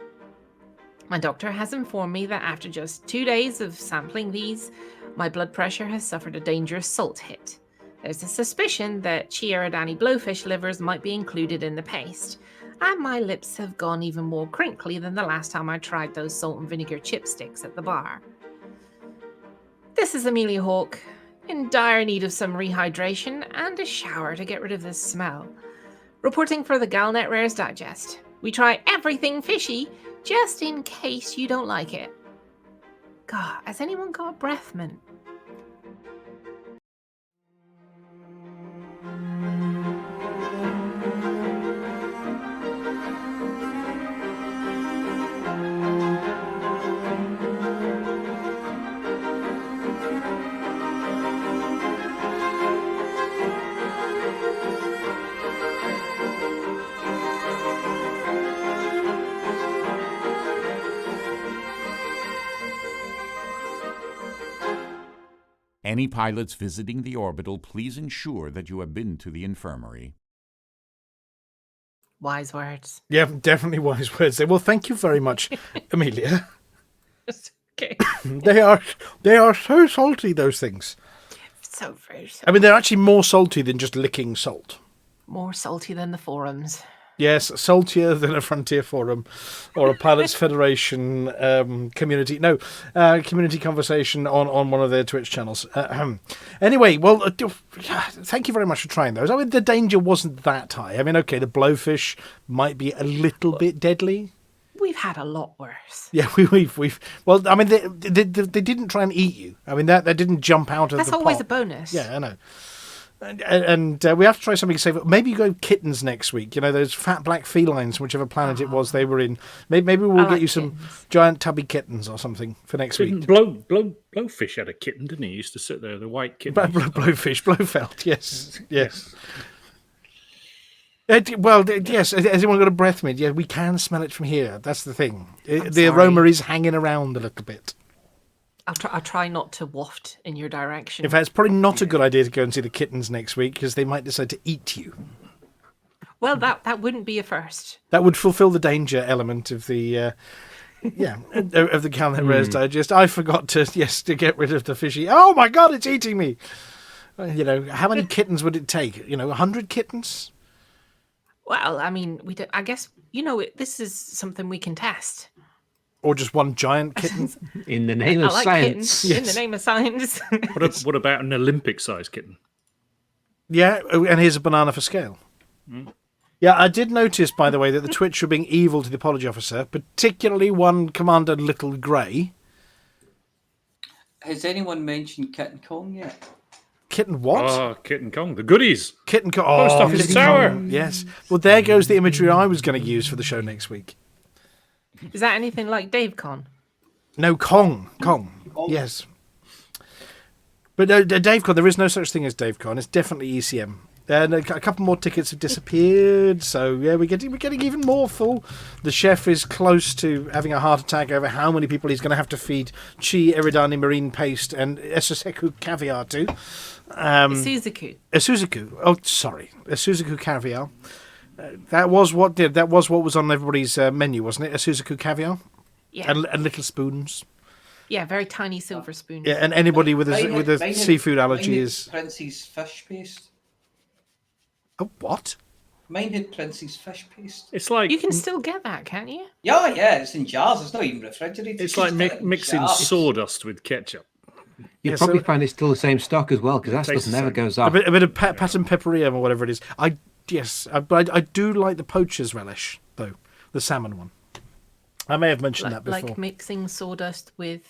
My doctor has informed me that after just 2 days of sampling these, my blood pressure has suffered a dangerous salt hit. There's a suspicion that Chiaradani blowfish livers might be included in the paste, and my lips have gone even more crinkly than the last time I tried those salt and vinegar chipsticks at the bar. This is Amelia Hawke, in dire need of some rehydration and a shower to get rid of this smell. Reporting for the Galnet Rares Digest. We try everything fishy, just in case you don't like it. God, has anyone got a breath mint? Any pilots visiting the orbital, please ensure that you have been to the infirmary. Wise words. Yeah, definitely wise words there. Well, thank you very much, Amelia. Okay. They are so salty, those things. So very salty. I mean, they're actually more salty than just licking salt. More salty than the forums. Yes, saltier than a Frontier Forum or a Pilots Federation community. No, community conversation on one of their Twitch channels. Anyway, well, thank you very much for trying those. I mean, the danger wasn't that high. I mean, okay, the blowfish might be a little bit deadly. We've had a lot worse. Yeah, we've. Well, I mean, they didn't try and eat you. I mean, that didn't jump out of the pot. That's always a bonus. Yeah, I know. And we have to try something safe. Maybe you go kittens next week. You know, those fat black felines, whichever planet it was they were in. Maybe we'll get you some giant tubby kittens or something for next week. Blowfish had a kitten, didn't he? He used to sit there, the white kitten. Blowfish, Blowfelt, yes. Well, yes. Has anyone got a breath mint? Yeah, we can smell it from here. That's the thing. The aroma is hanging around a little bit. I'll try not to waft in your direction. In fact, it's probably not a good idea to go and see the kittens next week because they might decide to eat you. Well, that wouldn't be a first. That would fulfil the danger element of the of the Galnet Rares Digest. I forgot to get rid of the fishy. Oh my God, it's eating me! How many kittens would it take? 100 kittens? Well, I mean, I guess this is something we can test. Or just one giant kitten? In the name of science. Kittens. In the name of science. What about an Olympic-sized kitten? Yeah, and here's a banana for scale. Yeah, I did notice, by the way, that the Twitch were being evil to the apology officer, particularly one Commander Little Grey. Has anyone mentioned Kitten Kong yet? Kitten what? Oh, Kitten Kong, the goodies. Kitten Kong. Post office Kitten tower. Kong, yes. Well, there goes the imagery I was going to use for the show next week. Is that anything like Dave Con? No, Kong. Yes. But no, Dave Con, there is no such thing as Dave Con. It's definitely ECM. And a couple more tickets have disappeared, so yeah, we're getting even more full. The chef is close to having a heart attack over how many people he's going to have to feed Chi Eridani marine paste and Esoseku caviar to. Isuzuku. Oh, sorry, Isuzuku caviar. That was what was on everybody's menu, wasn't it? Isuzuku caviar. Yeah. And little spoons. Yeah, very tiny silver spoons. Yeah, and anybody with a seafood allergy is Prince's fish paste. Oh, what? Mine had Prince's fish paste. It's like you can still get that, can't you? Yeah, it's in jars. It's not even refrigerated. It's like mixing sawdust with ketchup. You'll probably find it's still the same stock as well, because that stuff never goes off. A bit of patent pepperium or whatever it is. I do like the poacher's relish, though. The salmon one. I may have mentioned that before. Like mixing sawdust with...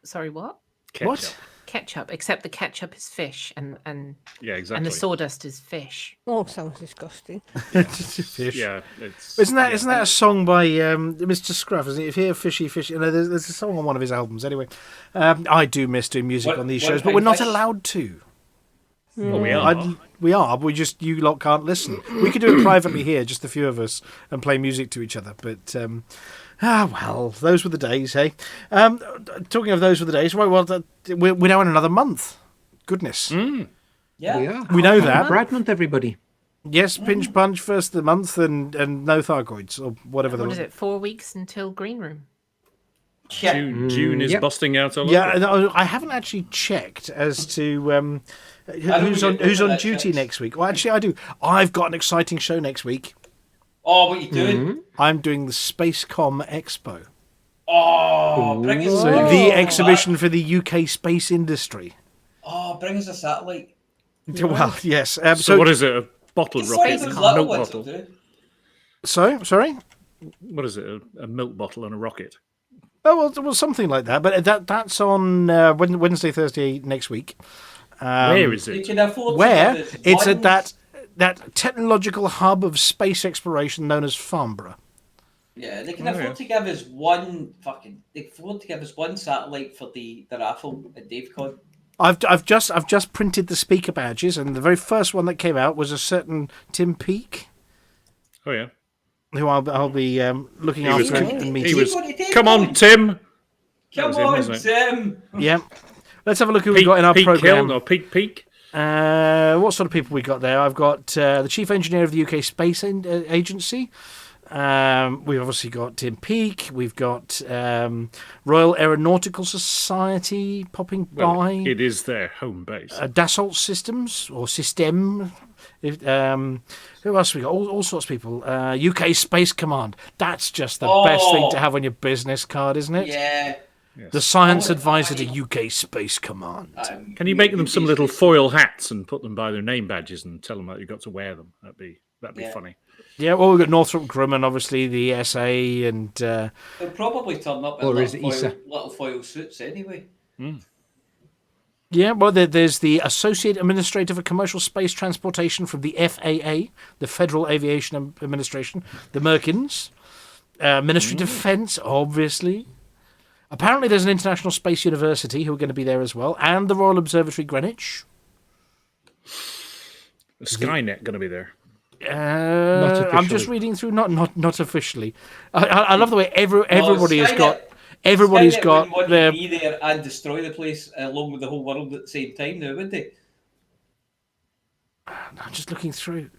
Sorry, what? Ketchup. What? Ketchup, except the ketchup is fish and yeah, exactly. and the sawdust is fish. Oh, sounds disgusting. Fish. Yeah, isn't that a song by Mr. Scruff? Isn't it? If you hear fishy, no, there's a song on one of his albums. Anyway, I do miss doing music on these shows, but we're not allowed to. Well, we are. We are, but you lot can't listen. We could do it privately here, just the few of us, and play music to each other. But well, those were the days, hey. Talking of those were the days, right? Well, we're now in another month. Goodness. Yeah, we are. We know that. Brad month, everybody. Yes, pinch punch first of the month, and no Thargoids or whatever. What is it? 4 weeks until Green Room. Yeah. June is busting out all over. Yeah, I haven't actually checked as to who's on duty next week. Well, actually, I do. I've got an exciting show next week. Oh, what are you doing? I'm doing the Spacecom Expo. Oh, bring us the exhibition for the UK space industry. Oh, bring us a satellite. Well, yes. So what is it? A bottle rocket? A milk bottle? Sorry? What is it? A milk bottle and a rocket? Oh, well, something like that. But that's on Wednesday, Thursday next week. Where is it? You can afford where? It's at that technological hub of space exploration known as Farnborough. Yeah, they can afford to give us one satellite for the raffle at DaveCon. I've just printed the speaker badges, and the very first one that came out was a certain Tim Peake. Oh yeah. Who I'll be looking after and meeting. Come on, Tim. Come on, Tim. Yeah. Let's have a look who we've got in our programme. Or Peak. What sort of people we got there? I've got the Chief Engineer of the UK Space Agency. We've obviously got Tim Peake. We've got Royal Aeronautical Society popping by. It is their home base. Dassault Systems or System. Who else we got? All sorts of people. UK Space Command. That's just the best thing to have on your business card, isn't it? Yeah. Yes. The science advisor to UK Space Command. Can you make them some little foil hats and put them by their name badges and tell them that you've got to wear them? That'd be funny. Yeah, well, we've got Northrop Grumman, obviously, the SA, and... They'll probably turn up in little foil suits anyway. Yeah, well, there's the Associate Administrator for Commercial Space Transportation from the FAA, the Federal Aviation Administration, the Merkins, Ministry of Defence, obviously. Apparently there's an International Space University who are going to be there as well, and the Royal Observatory Greenwich. Is Skynet going to be there? I'm just reading through, not officially. I love the way everybody has got everybody's Skynet got wouldn't want their... to be there and destroy the place along with the whole world at the same time now, would they? I'm just looking through.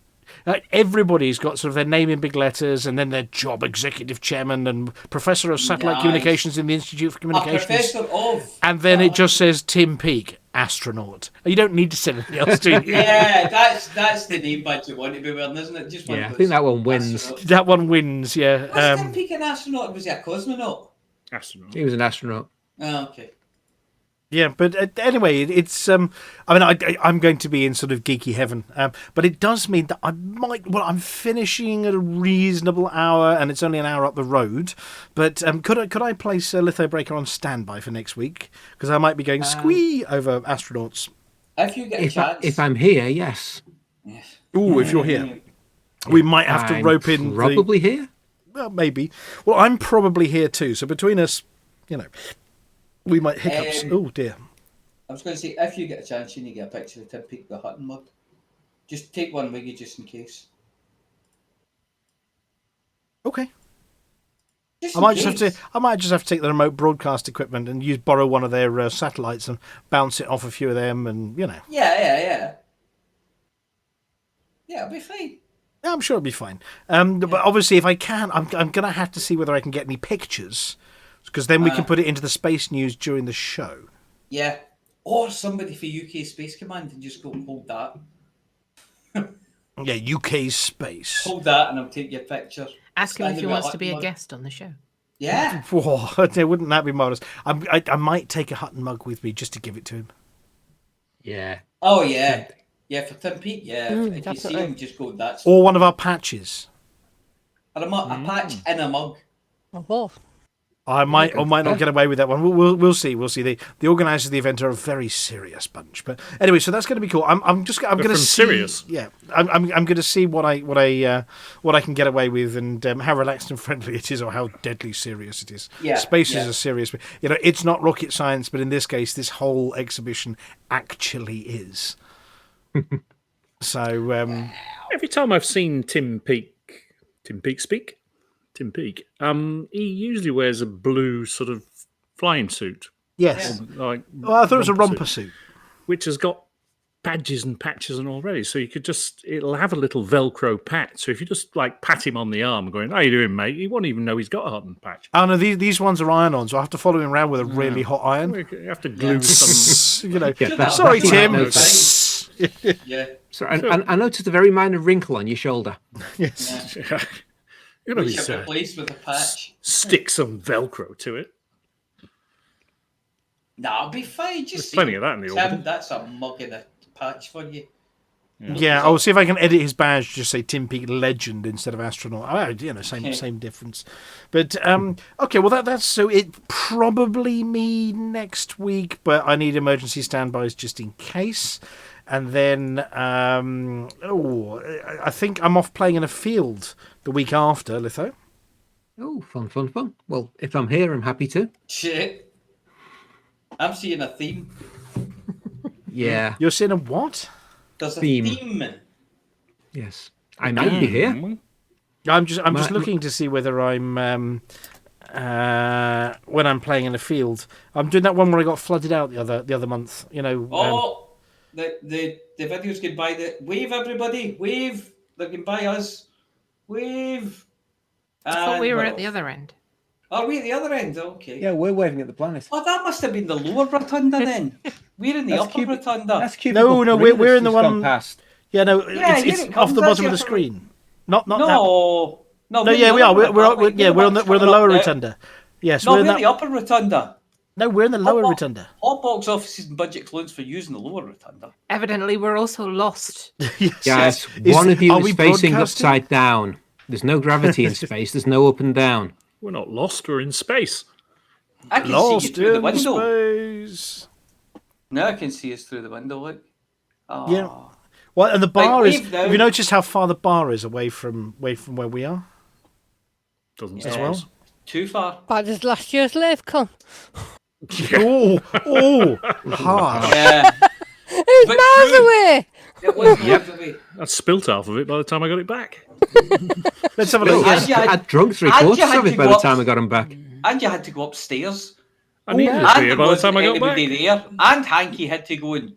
Everybody's got sort of their name in big letters and then their job, executive chairman and professor of satellite communications in the Institute for Communications. A professor of. And then it just says Tim Peake, astronaut. You don't need to say anything else, do you? Yeah, that's the name badge you want to be wearing, isn't it? Just one Yeah, of I think those that one wins. astronauts. That one wins, yeah. Was Tim Peake an astronaut or was he a cosmonaut? Astronaut. He was an astronaut. Oh, okay. Yeah, but anyway, it's I mean, I'm going to be in sort of geeky heaven, but it does mean that I might. Well, I'm finishing at a reasonable hour, and it's only an hour up the road. But could I place Lithobreaker on standby for next week? Because I might be going squee over astronauts. If you get a chance. If I'm here, yes. Yes. Ooh, if you're here, we might have to I'm rope in. Probably here. Well, maybe. Well, I'm probably here too. So between us, we might hiccups. Oh dear. I was going to say, if you get a chance, you need to get a picture of Tim Peake with a Hutton mug. Just take one with you, just in case. Okay. Just I in might just have to take the remote broadcast equipment and borrow one of their satellites and bounce it off a few of them, and Yeah. Yeah, it'll be fine. Yeah, I'm sure it'll be fine. But obviously, if I can, I'm going to have to see whether I can get any pictures, because then we can put it into the space news during the show. Yeah. Or somebody for UK Space Command and just go, hold that. Yeah, UK space. Hold that and I'll take your picture. Ask him if he Standing with wants to be a Hutton mug. guest on the show. Yeah. Whoa, wouldn't that be marvellous? I might take a Hutton mug with me just to give it to him. Yeah. Oh, yeah. Yeah, for Tim Peake, yeah. If you see definitely. him, just go, that's... Or one of our patches. Or a patch in a mug. Or both. I might or might not get away with that one. We'll see. We'll see. The organisers of the event are a very serious bunch. But anyway, so that's going to be cool. I'm going to see. Serious. Yeah, I'm going to see what I can get away with and how relaxed and friendly it is, or how deadly serious it is. Yeah, Space is a serious. It's not rocket science, but in this case, this whole exhibition actually is. So every time I've seen Tim Peake speak. He usually wears a blue sort of flying suit. yes. Like, Well, I thought it was a romper suit. which has got badges and patches and already. So you could it'll have a little Velcro patch. So if you just like pat him on the arm going, how you doing, mate? He won't even know he's got a Hutton patch. Oh no, these ones are iron-on, so I have to follow him around with a really hot iron. You have to glue some. Sorry, Tim. Yeah. So, and I noticed a very minor wrinkle on your shoulder. Yes. You know, Which he's, I've replaced with a patch. stick some Velcro to it. Nah, I'll be fine. Just There's plenty of that in the Tim, orbital. that's a mug and a patch for you. Yeah, I'll see if I can edit his badge. Just say Tim Peake Legend instead of astronaut. Same difference. But okay, well that's so. It probably me next week, but I need emergency standbys just in case. And then I think I'm off playing in a field the week after, Litho. Oh, fun. Well, if I'm here, I'm happy to. Shit. I'm seeing a theme. Yeah. You're seeing a what? There's a Theme. theme. Yes. I might be here. I'm just looking to see whether I'm when I'm playing in a field. I'm doing that one where I got flooded out the other month. The videos can buy the wave, everybody. Wave. They can buy us. Wave. I thought we were at the other end. Are we at the other end? Okay. Yeah, we're waving at the planet. Oh, that must have been the lower rotunda then. We're in the upper rotunda. That's cubicle. No, we're in the one past. Yeah, no, Yeah, here it's it off comes. the That's bottom of your the screen. Not that. No, Yeah, we are. We're on the lower rotunda. Yes, No, we're we're in the that. upper rotunda. No, we're in the lower rotunda. Hot box offices and budget clones for using the lower rotunda. Evidently, we're also lost. Guys, Is- one of you are is we facing broadcasting? upside down. There's no gravity in space. There's no up and down. We're not lost. We're in space. I can see Lost you through the in window. space. Now I can see us through the window. Look. Oh. Yeah. Well, and the bar Like, is. leave now. Have you noticed how far the bar is away from where we are? Doesn't Yeah. As well. Too far. Bad as last year's LaveCon. Oh, harsh. Yeah. It was But miles true. away. It was miles away. I spilt half of it by the time I got it back. Let's have a No, look. I Actually, had drunk actually, three-quarters I of it had by to the go time I got him back. And you had to go upstairs. I needed a And beer there by the wasn't time I got back. anybody there. And Hanky had to go and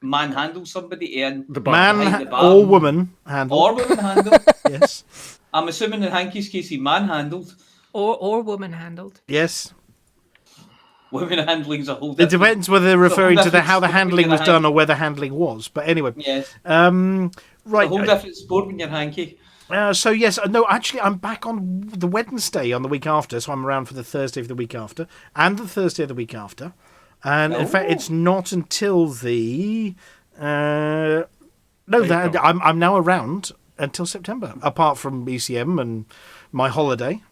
manhandle somebody in The bar. behind the bar. or woman handle. Or woman handle. Yes. I'm assuming in Hanky's case he manhandled. Or woman handled. Yes. Women handling's a whole It different... depends whether they're referring to how the sport when handling you're was done or where the handling was. But anyway. Yes. Right. A whole different sport when you're Hanky. So yes, no, actually, I'm back on the Wednesday on the week after, so I'm around for the Thursday of the week after and the Thursday of the week after, and in fact, it's not until the I'm now around until September, apart from ECM and my holiday.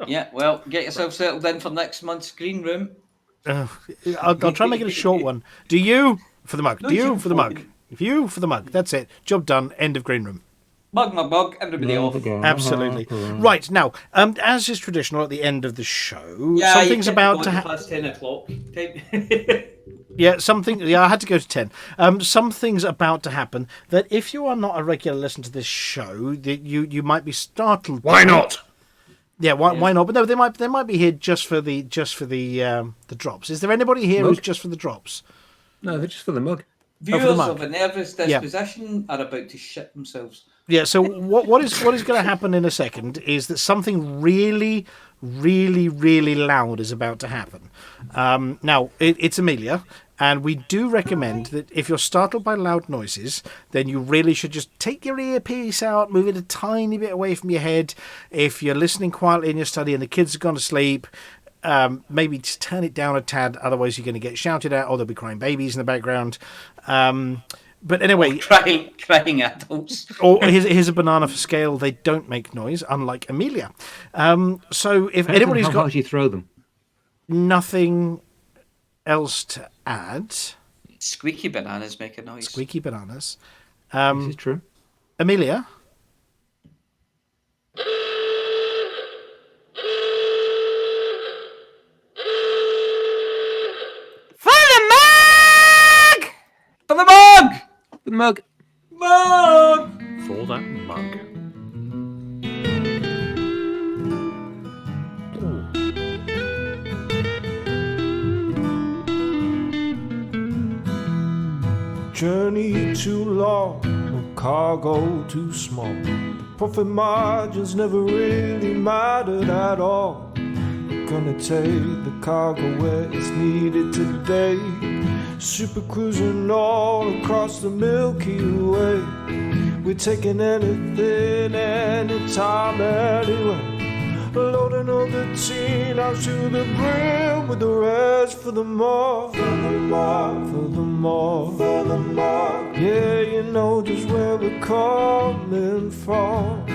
Yeah, well, get yourself settled in for next month's green room. I'll try and make it a short one. Do you for the mug? No, Do you you for the mug? fucking- If you for the mug, that's it. Job done. End of green room. Mug, everybody off. Absolutely. Right, now, as is traditional at the end of the show, Yeah, something's about to happen. past 10 o'clock. Yeah, I had to go to 10. Something's about to happen that if you are not a regular listener to this show, that you might be startled. Why by. not? Yeah, why not? But no, they might be here just for the drops. Is there anybody here who's just for the drops? No, they're just for the mug. Viewers mug. of a nervous disposition are about to shit themselves. Yeah, so what is going to happen in a second is that something really, really, really loud is about to happen. Now, it's Amelia, and we do recommend that if you're startled by loud noises, then you really should just take your earpiece out, move it a tiny bit away from your head. If you're listening quietly in your study and the kids have gone to sleep, maybe just turn it down a tad, otherwise you're going to get shouted at, or there'll be crying babies in the background. But anyway, crying adults. Or here's a banana for scale. They don't make noise, unlike Amelia. So if anybody's how got hard you throw them, nothing else to add, Squeaky bananas make a noise. squeaky bananas. this is true. Amelia, For the mug! For the mug! The mug. Mug! For that mug. Journey too long, or cargo too small. The profit margins never really mattered at all. We're gonna take the cargo where it's needed today. Super cruising all across the Milky Way. We're taking anything, anytime, anyway. Loading all the teen out to the brim with the rest for the more, for the more, for the more, for the more. Yeah, you know just where we're coming from.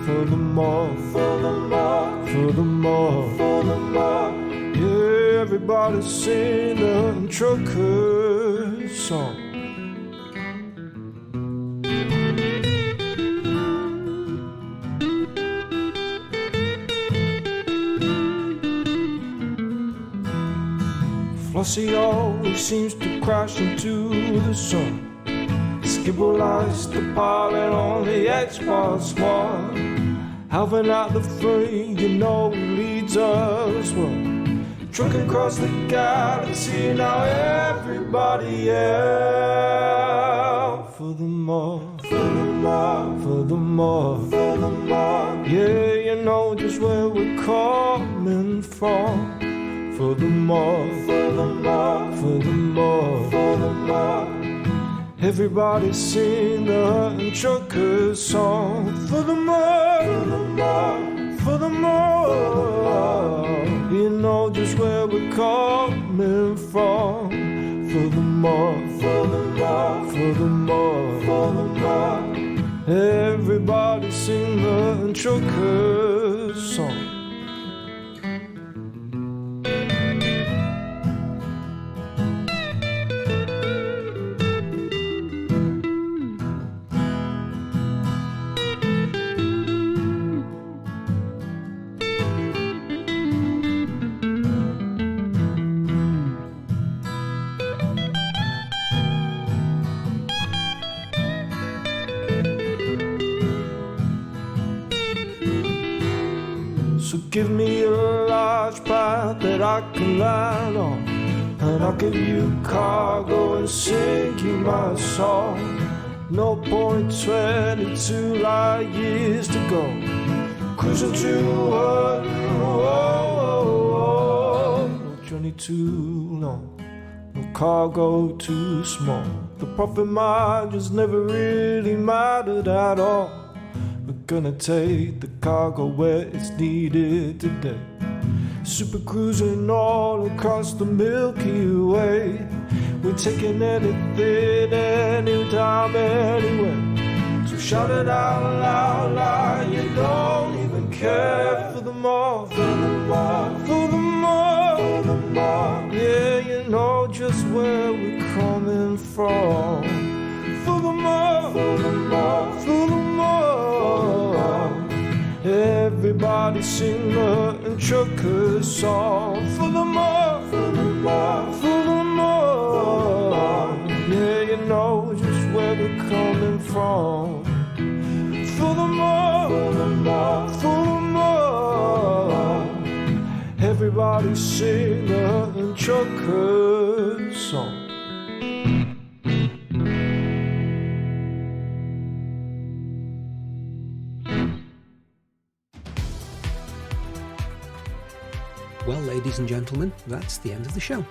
For the more, for the more, for the more, for the more. Yeah, everybody sing the trucker song. Flossy always seems to crash into the sun. Skibble lights the pilot on the Xbox One. Halving out the free, you know he leads us well. Trucking across the galaxy, now everybody out. For the more, for the more, for the more, for the more. Yeah, you know just where we're coming from. For the more, for the more, for the more, for the more. Everybody sing the Hutton Trucker song. For the more, for the more, for the more. You know just where we're coming from. For the more, for the more, for the more, for the more. Everybody sing the Hutton Trucker song. So give me your life now that I can land on. And I'll give you cargo and sing you my song. 0.22 light years to go. Cruising to no journey too long, no cargo too small. The profit margins never really mattered at all. We're gonna take the cargo where it's needed today. Super cruising all across the Milky Way. We're taking anything, anytime, anywhere. So shout it out loud, loud. You don't even care for the more, for the more, for the more, for the more. Yeah, you know just where we're coming from. For the more, for the more, for the more. Everybody sing the Hutton Trucker song. For the more, for the more, for the more. Yeah, you know just where we're coming from. For the more, for the more, for the more. Everybody sing the Hutton Trucker song. Well, ladies and gentlemen, that's the end of the show.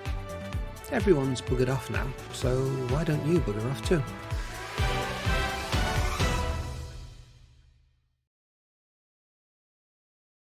Everyone's buggered off now, so why don't you bugger off too?